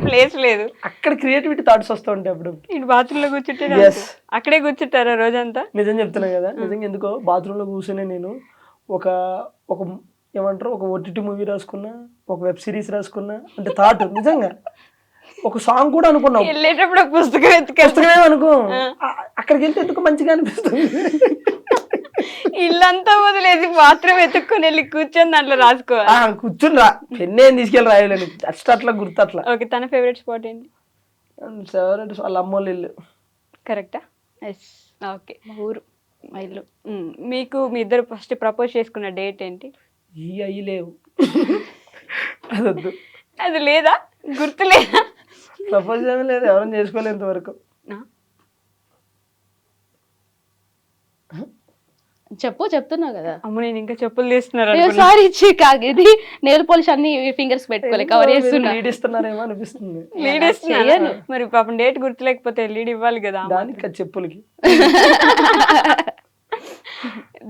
ప్లేస్ లేదు, అక్కడ క్రియేటివిటీ థాట్స్ వస్తూ ఉంటాయి అప్పుడు. ఇటు బాత్రూమ్ లో కూర్చుంటే Yes. అక్కడే కూర్చుంటారా రోజంతా? నిజం చెప్తున్నా కదా, నిజంగా ఎందుకో బాత్రూమ్ లో కూర్చొని నేను ఒక ఒక ఏమంటారు ఒక OTT మూవీ రాసుకున్నా, ఒక వెబ్ సిరీస్ రాసుకున్నా అంటే థాట్ నిజంగా ఒక సాంగ్ కూడా అనుకున్నాం. వెళ్ళేటప్పుడు ఒక పుస్తకం ఎత్తుకెళ్తా, పుస్తకమే అనుకో, అక్కడికి వెళ్తే ఎందుకు మంచిగా అనిపిస్తుంది. ఇల్లంతా వదిలేసి బాత్రూమ్ ఎత్తుక్కొని వెళ్ళి కూర్చొని దాంట్లో రాసుకోవాలి. కూర్చుని రా, పెన్ను ఏం తీసుకెళ్ళి రాయలేను, జస్ట్ అట్లా గుర్తు అట్లా. ఓకే, తన ఫేవరెట్ స్పాట్ ఏంటి? ఫేవరెట్ వాళ్ళ అమ్మోళ్ళ ఇల్లు. కరెక్టా? Yes, okay. మా ఊరు, మా ఇల్లు. మీకు మీ ఇద్దరు ఫస్ట్ ప్రపోజ్ చేసుకున్న డేట్ ఏంటి? ఈ అయ్యి లేవు, అదొద్దు. అది లేదా? గుర్తు లేదా? ప్రపోజ్ ఏమీ లేదు, ఎవరైనా చేసుకోలేదు ఇంతవరకు. చెప్తున్నా కదా. అమ్మ, నేను ఇంకా చెప్పులు తీస్తున్నారు. సారీ ఇది నెయిల్ పాలిష్ అన్ని ఫింగర్స్ పెట్టుకోలే, కవర్ చేస్తున్నా. లీడ్ ఇస్తున్నారేమో అనిపిస్తుంది. లీడ్ ఇస్తున్నాను మరి, పాపం డేట్ గుర్తు లేకపోతే లీడ్ ఇవ్వాలి కదా. దానికి చెప్పులకి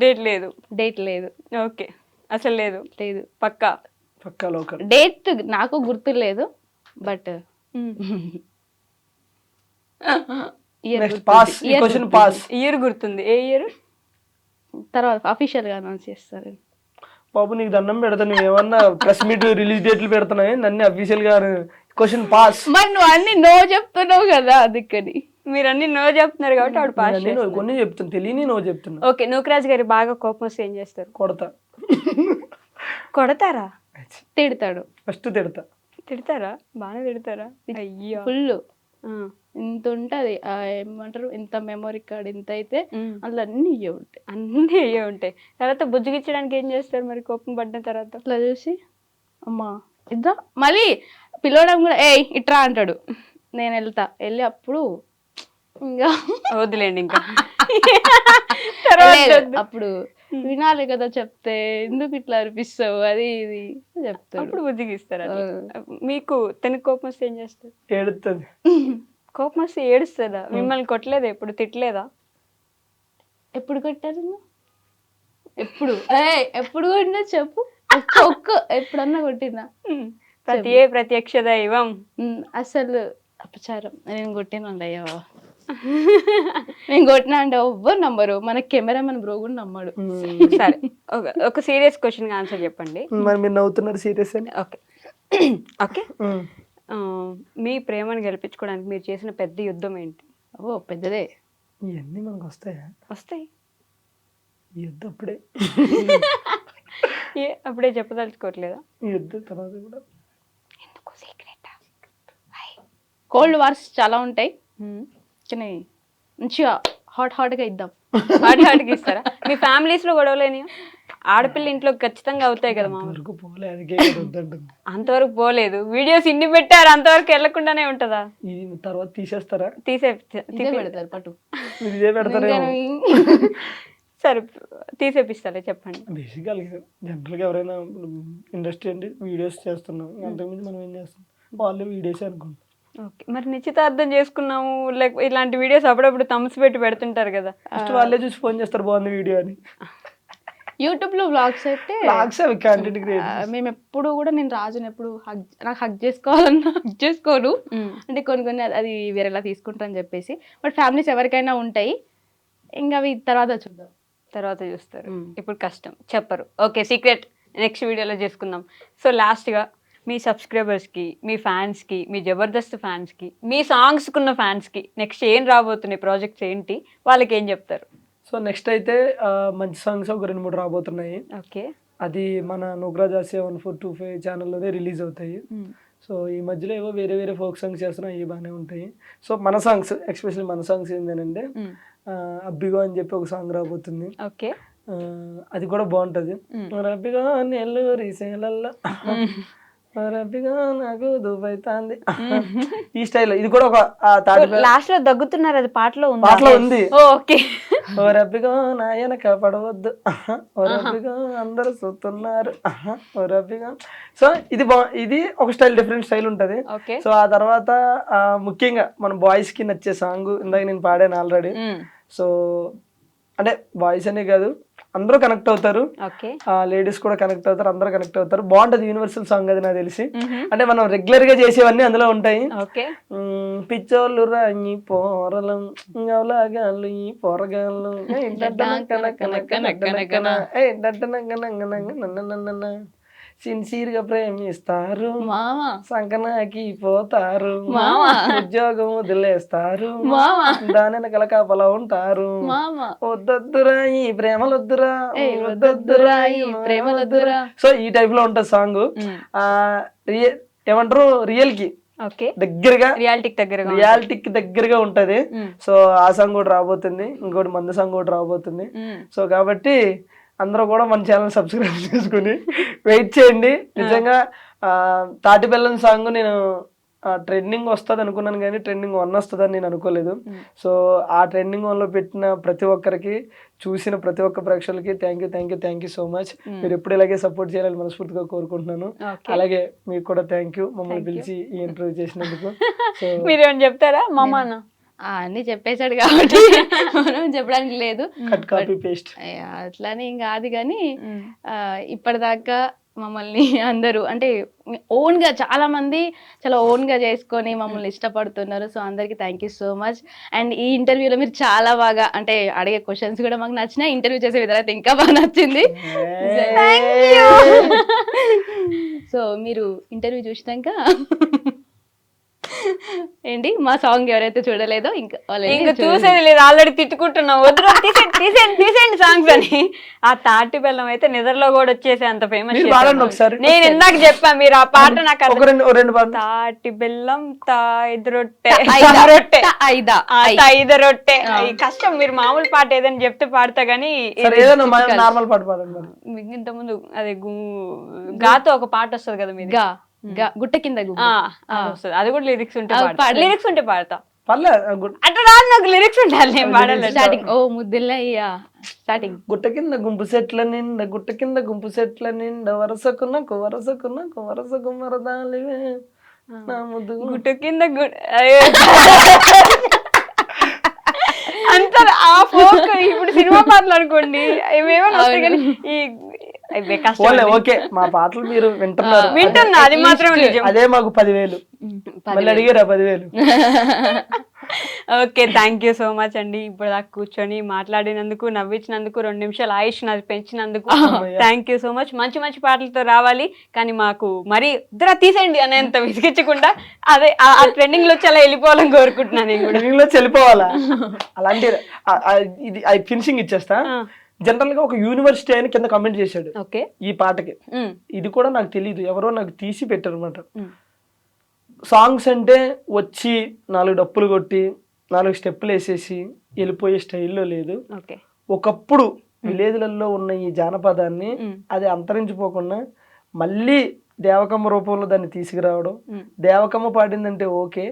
డేట్ లేదు. డేట్ లేదు. ఓకే, అసలు లేదు? లేదు. పక్కా? పక్కా లోకల్. డేట్ నాకు గుర్తు లేదు, బట్ ఇయర్ గుర్తుంది. ఏ ఇయర్? తర్వాత అఫీషియల్ గా అనౌన్స్ చేస్తారు. బాబు నీకు దండం పెడతా, నువ్వు ఏమన్నా ప్రెస్ మీట్ రిలీజ్ డేట్లు పెడుతున్నాయి, నన్ను అఫీషియల్ గా క్వశ్చన్ పాస్. మరి నువ్వు అన్ని నో చెప్తున్నావు కదా, అందుకని. మీరు అన్ని నో చెప్తున్నారు కాబట్టి ఆవిడ పాస్. కొన్ని చెప్తున్నా, తెలియని నో చెప్తున్నా. ఓకే, నూకరాజ్ గారి బాగా కోపం వస్తే ఏం చేస్తారు? కొడతా. కొడతారా? తిడతాడు. ఫస్ట్ తిడతా. తిడతారా? బాగానే తిడతారా? అయ్యో, ఫుల్. ఇంత ఉంటది, ఏమంటారు, ఇంత మెమరీ కార్డ్ ఇంత అయితే అందులో అన్ని ఇవే ఉంటాయి. అన్నీ ఇవే ఉంటాయి. తర్వాత బుజ్జిగిచ్చడానికి ఏం చేస్తారు మరి కోపం పడిన తర్వాత? అట్లా చూసి అమ్మా ఇద్దా, మళ్ళీ పిలవడం కూడా ఇట్రా అంటాడు. నేను వెళ్తా, వెళ్ళి అప్పుడు ఇంకా వదిలేండి ఇంకా. అప్పుడు వినాలి కదా, చెప్తే ఎందుకు ఇట్లా అనిపిస్తావు అది ఇది చెప్తాడు. అప్పుడు బుజ్జిగిస్తారు. మీకు తనకి కోపం వస్తే ఏం చేస్తారు? ఏడుతుంది. కోపం వస్తే ఏడుస్తుందా? మిమ్మల్ని కొట్టలేదా? ఎప్పుడు తిట్టలేదా? ఎప్పుడు కొట్టారు? ఎప్పుడు ఎప్పుడు కొట్టినా చెప్పు. ఒక్క ఎప్పుడన్నా కొట్టినా? ప్రత్యక్ష దైవం. అసలు అపచారం, నేను కొట్టినండి. అయ్యో, నేను కొట్టినా అంటే ఎవ్వరు నమ్మరు, మన కెమెరామెన్ బ్రో కూడా నమ్మడు. సరే, ఒక సీరియస్ క్వశ్చన్ ఆన్సర్ చెప్పండి. మరి మీరు నవ్వుతున్నారు సీరియస్ అని. ఓకే ఓకే, మీ ప్రేమను గెలిపించుకోవడానికి మీరు చేసిన పెద్ద యుద్ధం ఏంటి? ఓ పెద్దదే. ఇవన్నీ మనకు వస్తాయా? వస్తాయి. ఈ యుద్ధం అప్పుడే అప్పుడే చెప్పదలుచుకోవట్లేదా? ఈ యుద్ధం తర్వాత కూడా ఎందుకు సీక్రెట్? కోల్డ్ వార్స్ చాలా ఉంటాయి, కానీ మంచిగా హాట్ గా ఇద్దాం. హాట్ గా ఇస్తారా? మీ ఫ్యామిలీస్ లో గొడవలేని? ఆడపిల్ల ఇంట్లో ఖచ్చితంగా అవుతాయి కదా. అంతవరకు పోలేదు, వీడియోస్ ఇన్ని పెట్టారు, అంతవరకు వెళ్లకుండానే ఉంటదా? తర్వాత తీసేస్తారా? పెడతారు పట్టు. సరే, తీసేపిస్తారా చెప్పండి. బేసిక్గా జనరల్ గా ఎవరైనా ఇండస్ట్రీ అంటే వీడియోస్ చేస్తున్నాం, అంతకుమించి మనం ఏం చేస్తాం, వాళ్ళు వీడియోస్ అనుకుంటాం. ఓకే, మరి నిశ్చితార్థం చేసుకున్నాము లేకపోతే ఇలాంటి వీడియోస్ అప్పుడప్పుడు థమ్స్ పెట్టి పెడుతుంటారు కదా, వాళ్ళే చూసి ఫోన్ చేస్తారు బాగుంది వీడియో అని. యూట్యూబ్ లో వ్లాగ్స్ అయితే మేము ఎప్పుడు కూడా, నేను రాజుని ఎప్పుడు నాకు హగ్ చేసుకోవాలన్నా హగ్ చేసుకోను, అంటే కొన్ని అది వేరేలా తీసుకుంటా అని చెప్పేసి. బట్ ఫ్యామిలీస్ ఎవరికైనా ఉంటాయి, ఇంకా అవి తర్వాత చూద్దాం, తర్వాత చూస్తారు. ఇప్పుడు కష్టం, చెప్పరు. ఓకే, సీక్రెట్ నెక్స్ట్ వీడియోలో చేసుకుందాం. సో లాస్ట్గా మీ సబ్స్క్రైబర్స్కి, మీ ఫ్యాన్స్కి, మీ జబర్దస్త్ ఫ్యాన్స్కి, మీ సాంగ్స్కున్న ఫ్యాన్స్కి నెక్స్ట్ ఏం రాబోతున్నాయి, ప్రాజెక్ట్స్ ఏంటి, వాళ్ళకి ఏం చెప్తారు? సో నెక్స్ట్ అయితే మంచి సాంగ్స్ ఒక 2-3 రాబోతున్నాయి. ఓకే, అది మన నూకరాజ్ ఆసియా 1425 ఛానల్లోనే రిలీజ్ అవుతాయి. సో ఈ మధ్యలో ఏవో వేరే ఫోక్ సాంగ్స్ చేస్తున్నాయి, అవి బాగానే ఉంటాయి. సో మన సాంగ్స్, ఎస్పెషల్లీ మన సాంగ్స్ ఏంటంటే అబ్బిగో అని చెప్పి ఒక సాంగ్ రాబోతుంది. ఓకే, అది కూడా బాగుంటది. అబ్బిగో నెల్లూరి సేలల్ల, అబ్బిగో నాకు దుబాయ్ తాంది, ఈ స్టైల్. ఇది కూడా ఒక లాస్ట్ లో దగ్గుతున్నారు, అది పాటలో ఉంది. ఓకే, ఓ రబ్బిగో నాయనక పడవద్దు ఓ రబ్బిగో అందరూ చూస్తున్నారు ఓ రబ్బిగో. సో ఇది ఒక స్టైల్, డిఫరెంట్ స్టైల్ ఉంటది. ఓకే. సో ఆ తర్వాత ముఖ్యంగా మన బాయ్స్ కి నచ్చే సాంగ్ ఇందాక నేను పాడాను ఆల్రెడీ. సో అంటే బాయ్స్ అనే కాదు, అందరూ కనెక్ట్ అవుతారు, ఓకే. లేడీస్ కూడా కనెక్ట్ అవుతారు, అందరూ కనెక్ట్ అవుతారు. బాగుంటది, యూనివర్సల్ సాంగ్ అది నాకు తెలిసి. అంటే మనం రెగ్యులర్ గా చేసేవన్నీ అందులో ఉంటాయి. ఓకే. పిచ్చోళ్ళు రాయి పోరలం గవలాగాళ్ళు ఈ పోరగాళ్ళు సిన్సియర్ గా ప్రేమిస్తారు, సంకనాకి పోతారు, ఉద్యోగం వదిలేస్తారు, దాని వెనకాల కాపలా ఉంటారు, వద్దొద్దురా ఈ ప్రేమలొద్దురా వద్దొద్దురా ఈ ప్రేమలొద్దురా. సో ఈ టైప్ లో ఉంటది సాంగ్. ఏమంటారు, రియల్ కి దగ్గరగా, రియాలిటీకి దగ్గరగా ఉంటది. సో ఆ సాంగ్ కూడా రాబోతుంది, ఇంకోటి మందు సాంగ్ కూడా రాబోతుంది. సో కాబట్టి అందరూ కూడా మన ఛానల్ సబ్స్క్రైబ్ చేసుకుని వెయిట్ చేయండి. నిజంగా తాటి బెల్లం సాంగ్ నేను ట్రెండింగ్ వస్తుంది అనుకున్నాను, కానీ ట్రెండింగ్ 1 వస్తుందని నేను అనుకోలేదు. సో ఆ ట్రెండింగ్ 1లో పెట్టిన ప్రతి ఒక్కరికి, చూసిన ప్రతి ఒక్క ప్రేక్షకులకి థ్యాంక్ యూ సో మచ్. మీరు ఎప్పుడు ఇలాగే సపోర్ట్ చేయాలని మనస్ఫూర్తిగా కోరుకుంటున్నాను. అలాగే మీకు కూడా థ్యాంక్ యూ, మమ్మల్ని పిలిచి ఈ ఇంటర్వ్యూ చేసినందుకు. సో మీరేమైనా చెప్తారా మామ? అన్ని చెప్పేశాడు కాబట్టి మనం చెప్పడానికి లేదు, కట్ కాపీ పేస్ట్ అట్లానే ఇంకా అది. కానీ ఇప్పటిదాకా మమ్మల్ని అందరూ అంటే ఓన్ గా చాలా మంది చాలా ఓన్ గా చేసుకొని మమ్మల్ని ఇష్టపడుతున్నారు. సో అందరికి thank you so much. And ఈ ఇంటర్వ్యూలో మీరు చాలా బాగా అంటే అడిగే క్వశ్చన్స్ కూడా మాకు నచ్చినాయి, ఇంటర్వ్యూ చేసే విధానం అయితే ఇంకా బాగా నచ్చింది. సో మీరు ఇంటర్వ్యూ చూసినాక ఏంటి మా సాంగ్ ఎవరైతే చూడలేదో ఇంకా చూసేది లేదు, ఆల్రెడీ తిట్టుకుంటున్నాం వద్దు తీసేయండి సాంగ్స్ అని. ఆ తాటి బెల్లం అయితే నిద్రలో కూడా వచ్చేసి అంత ఫేమస్. నేను ఇందాక చెప్పా, మీరు ఆ పాట నాకు తాటి బెల్లం రొట్టె రొట్టె కష్టం. మీరు మామూలు పాట ఏదని చెప్తే పాడతా గానీ నార్మల్ పాట పాడండి. ఇంత ముందు అదే గాతో ఒక పాట వస్తుంది కదా మీరు, గుట్ట కింద అది కూడా లిరిక్స్ ఉంటే పాడతా. అట్లా రాదు, నాకు లిరిక్స్ ఉండాలి, నేను పాడాలి. స్టార్టింగ్ ఓ ముద్దులయ్యా స్టార్టింగ్. గుట్ట కింద గుంపు సెట్ల నిండా, గుట్ట కింద గుంపు సెట్ల నిండా, వరసకున్నకు మరదాలివే నా ముద్దు గుట్ట కింద అంటారు. ఆ ఫోక్ ఇప్పుడు సినిమా పాటలు అనుకోండి ఏమేమో వస్తాయి, కానీ ఓకే మా పాటలు మీరు వింటున్నా, అది మాత్రం అదే మాకు 10,000 మళ్ళీ అడిగారా 10,000. Okay, thank you so much అండి. ఇప్పుడు దాకా కూర్చొని మాట్లాడినందుకు, నవ్వించినందుకు, 2 నిమిషాలు ఆయుష్ నాది పెంచినందుకు థ్యాంక్ యూ సో మచ్. మంచి మంచి పాటలతో రావాలి, కానీ మాకు మరి ఇద్దరు తీసేయండి అనేంత విసిగించకుండా అదే ఆ ట్రెండింగ్ లో చాలా వెళ్ళిపోవాలని కోరుకుంటున్నాను. ట్రెండింగ్ లో వెళ్ళిపోవాలా అలాంటి ఇది ఫినిషింగ్ ఇచ్చేస్తా. జనరల్ గా ఒక యూనివర్సిటీ ఆయన కింద కామెంట్ చేశాడు ఈ పాటకి. ఇది కూడా నాకు తెలియదు, ఎవరో నాకు తీసి పెట్టారు అనమాట. సాంగ్స్ అంటే వచ్చి 4 డప్పులు కొట్టి 4 స్టెప్పులు వేసేసి వెళ్ళిపోయే స్టైల్లో లేదు. ఒకప్పుడు విలేజ్లలో ఉన్న ఈ జానపదాన్ని అది అంతరించిపోకుండా మళ్ళీ దేవకమ్మ రూపంలో దాన్ని తీసుకురావడం. దేవకమ్మ పాడిందంటే ఓకే,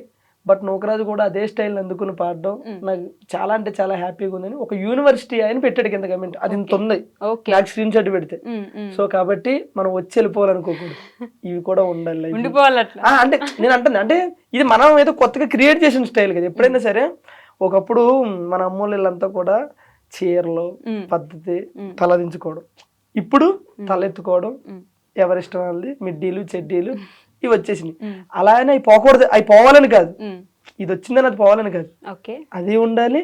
బట్ నూకరాజు కూడా అదే స్టైల్ అందుకుని పాడడం నాకు చాలా అంటే చాలా హ్యాపీగా ఉందని ఒక యూనివర్సిటీ ఆయన పెట్టాడు కింద కమెంట్. అది ఇంత ఉంది, నాకు స్క్రీన్ షాట్ పెడితే. సో కాబట్టి మనం వచ్చి వెళ్ళిపోవాలనుకోకూడదు, ఇవి కూడా ఉండాలి. అంటే నేను అంటుంది అంటే ఇది మనం ఏదో కొత్తగా క్రియేట్ చేసిన స్టైల్ కదా. ఎప్పుడైనా సరే ఒకప్పుడు మన అమ్మోళ్ళంతా కూడా చీరలు పద్ధతి తలదించుకోవడం, ఇప్పుడు తలెత్తుకోవడం, ఎవరిష్టం వాళ్ళది మిడ్డీలు చెడ్డీలు ఇవి వచ్చేసినాయి. అలా అయినా అవి పోకూడదు, అవి పోవాలని కాదు, ఇది వచ్చిందని అది పోవాలని కాదు, అది ఉండాలి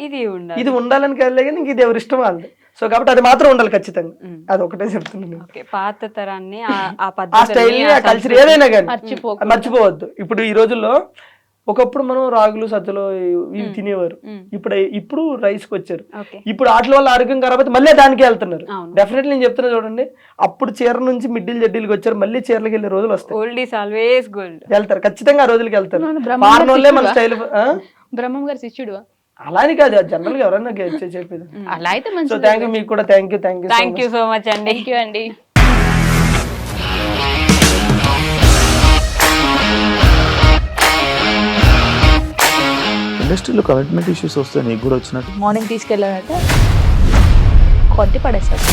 ఇది ఉండాలని కాదు, కానీ ఇంక ఇది ఎవరి ఇష్టం వాళ్ళది. సో కాబట్టి అది మాత్రం ఉండాలి ఖచ్చితంగా, అది ఒకటే చెప్తున్నాను. పాత తరాన్ని ఆ స్టైల్ ఆ కల్చర్ ఏదైనా కానీ మర్చిపోవద్దు. ఇప్పుడు ఈ రోజుల్లో ఒకప్పుడు మనం రాగులు సజ్జలు ఇవి తినేవారు, ఇప్పుడు రైస్ కి వచ్చారు. ఇప్పుడు వాటి వల్ల ఆరోగ్యం ఖరాబ్ అయితే మళ్ళీ దానికి వెళ్తున్నారు. డెఫినెట్లీ నేను చెప్తున్నా చూడండి, అప్పుడు చీర నుంచి మిడ్డీలు జడ్డీలకు వచ్చారు, మళ్ళీ చీరలకు వెళ్ళే రోజులు వస్తాయి, వెళ్తారు ఖచ్చితంగా, ఆ రోజులకి వెళ్తారు. మన స్టైల్ బ్రహ్మం గారి శిష్యుడు అలా అని కాదు, జనరల్ గా ఎవరైనా చెప్పేది అలా అయితే. సో థ్యాంక్ యూ, మీకు కూడా థ్యాంక్ యూ సో మచ్ అండి. థ్యాంక్ యూ అండి. ఇండస్ట్రీలో కమిట్మెంట్ ఇష్యూస్ వస్తే నీకు కూడా వచ్చినట్టు. మార్నింగ్ తీసుకెళ్ళాడంటే కొట్టి పడేస్తాడు.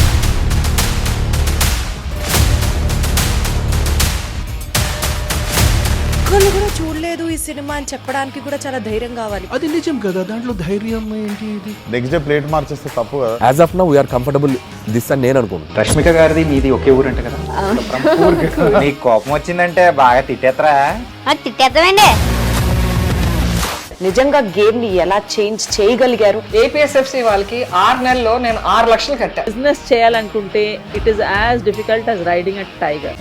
ఒక్కళ్ళు కూడా చూడలేదు ఈ సినిమా అని చెప్పడానికి కూడా చాలా ధైర్యం కావాలి. అది నిజం కదా, దాంట్లో ధైర్యం ఏంటి? ఇది నెక్స్ట్ డే ప్లేట్ మార్చేస్తే తప్పు కదా. As of now we're comfortable this అని నేను అనుకుంటున్నాను. రష్మిక గారిది మీది ఒకే ఊరంట కదా. నీకు కోపం వచ్చిందంటే బాగా తిట్టేత్తరా? తిట్టేద్దామండి. నిజంగా గేమ్ ని ఎలా చేంజ్ చేయగలిగారు? ఏపీఎస్ఎఫ్సి వాళ్ళకి 6 నెలల్లో నేను 6 లక్షలు కట్టా. బిజినెస్ చేయాలనుకుంటే it is as difficult as riding a tiger.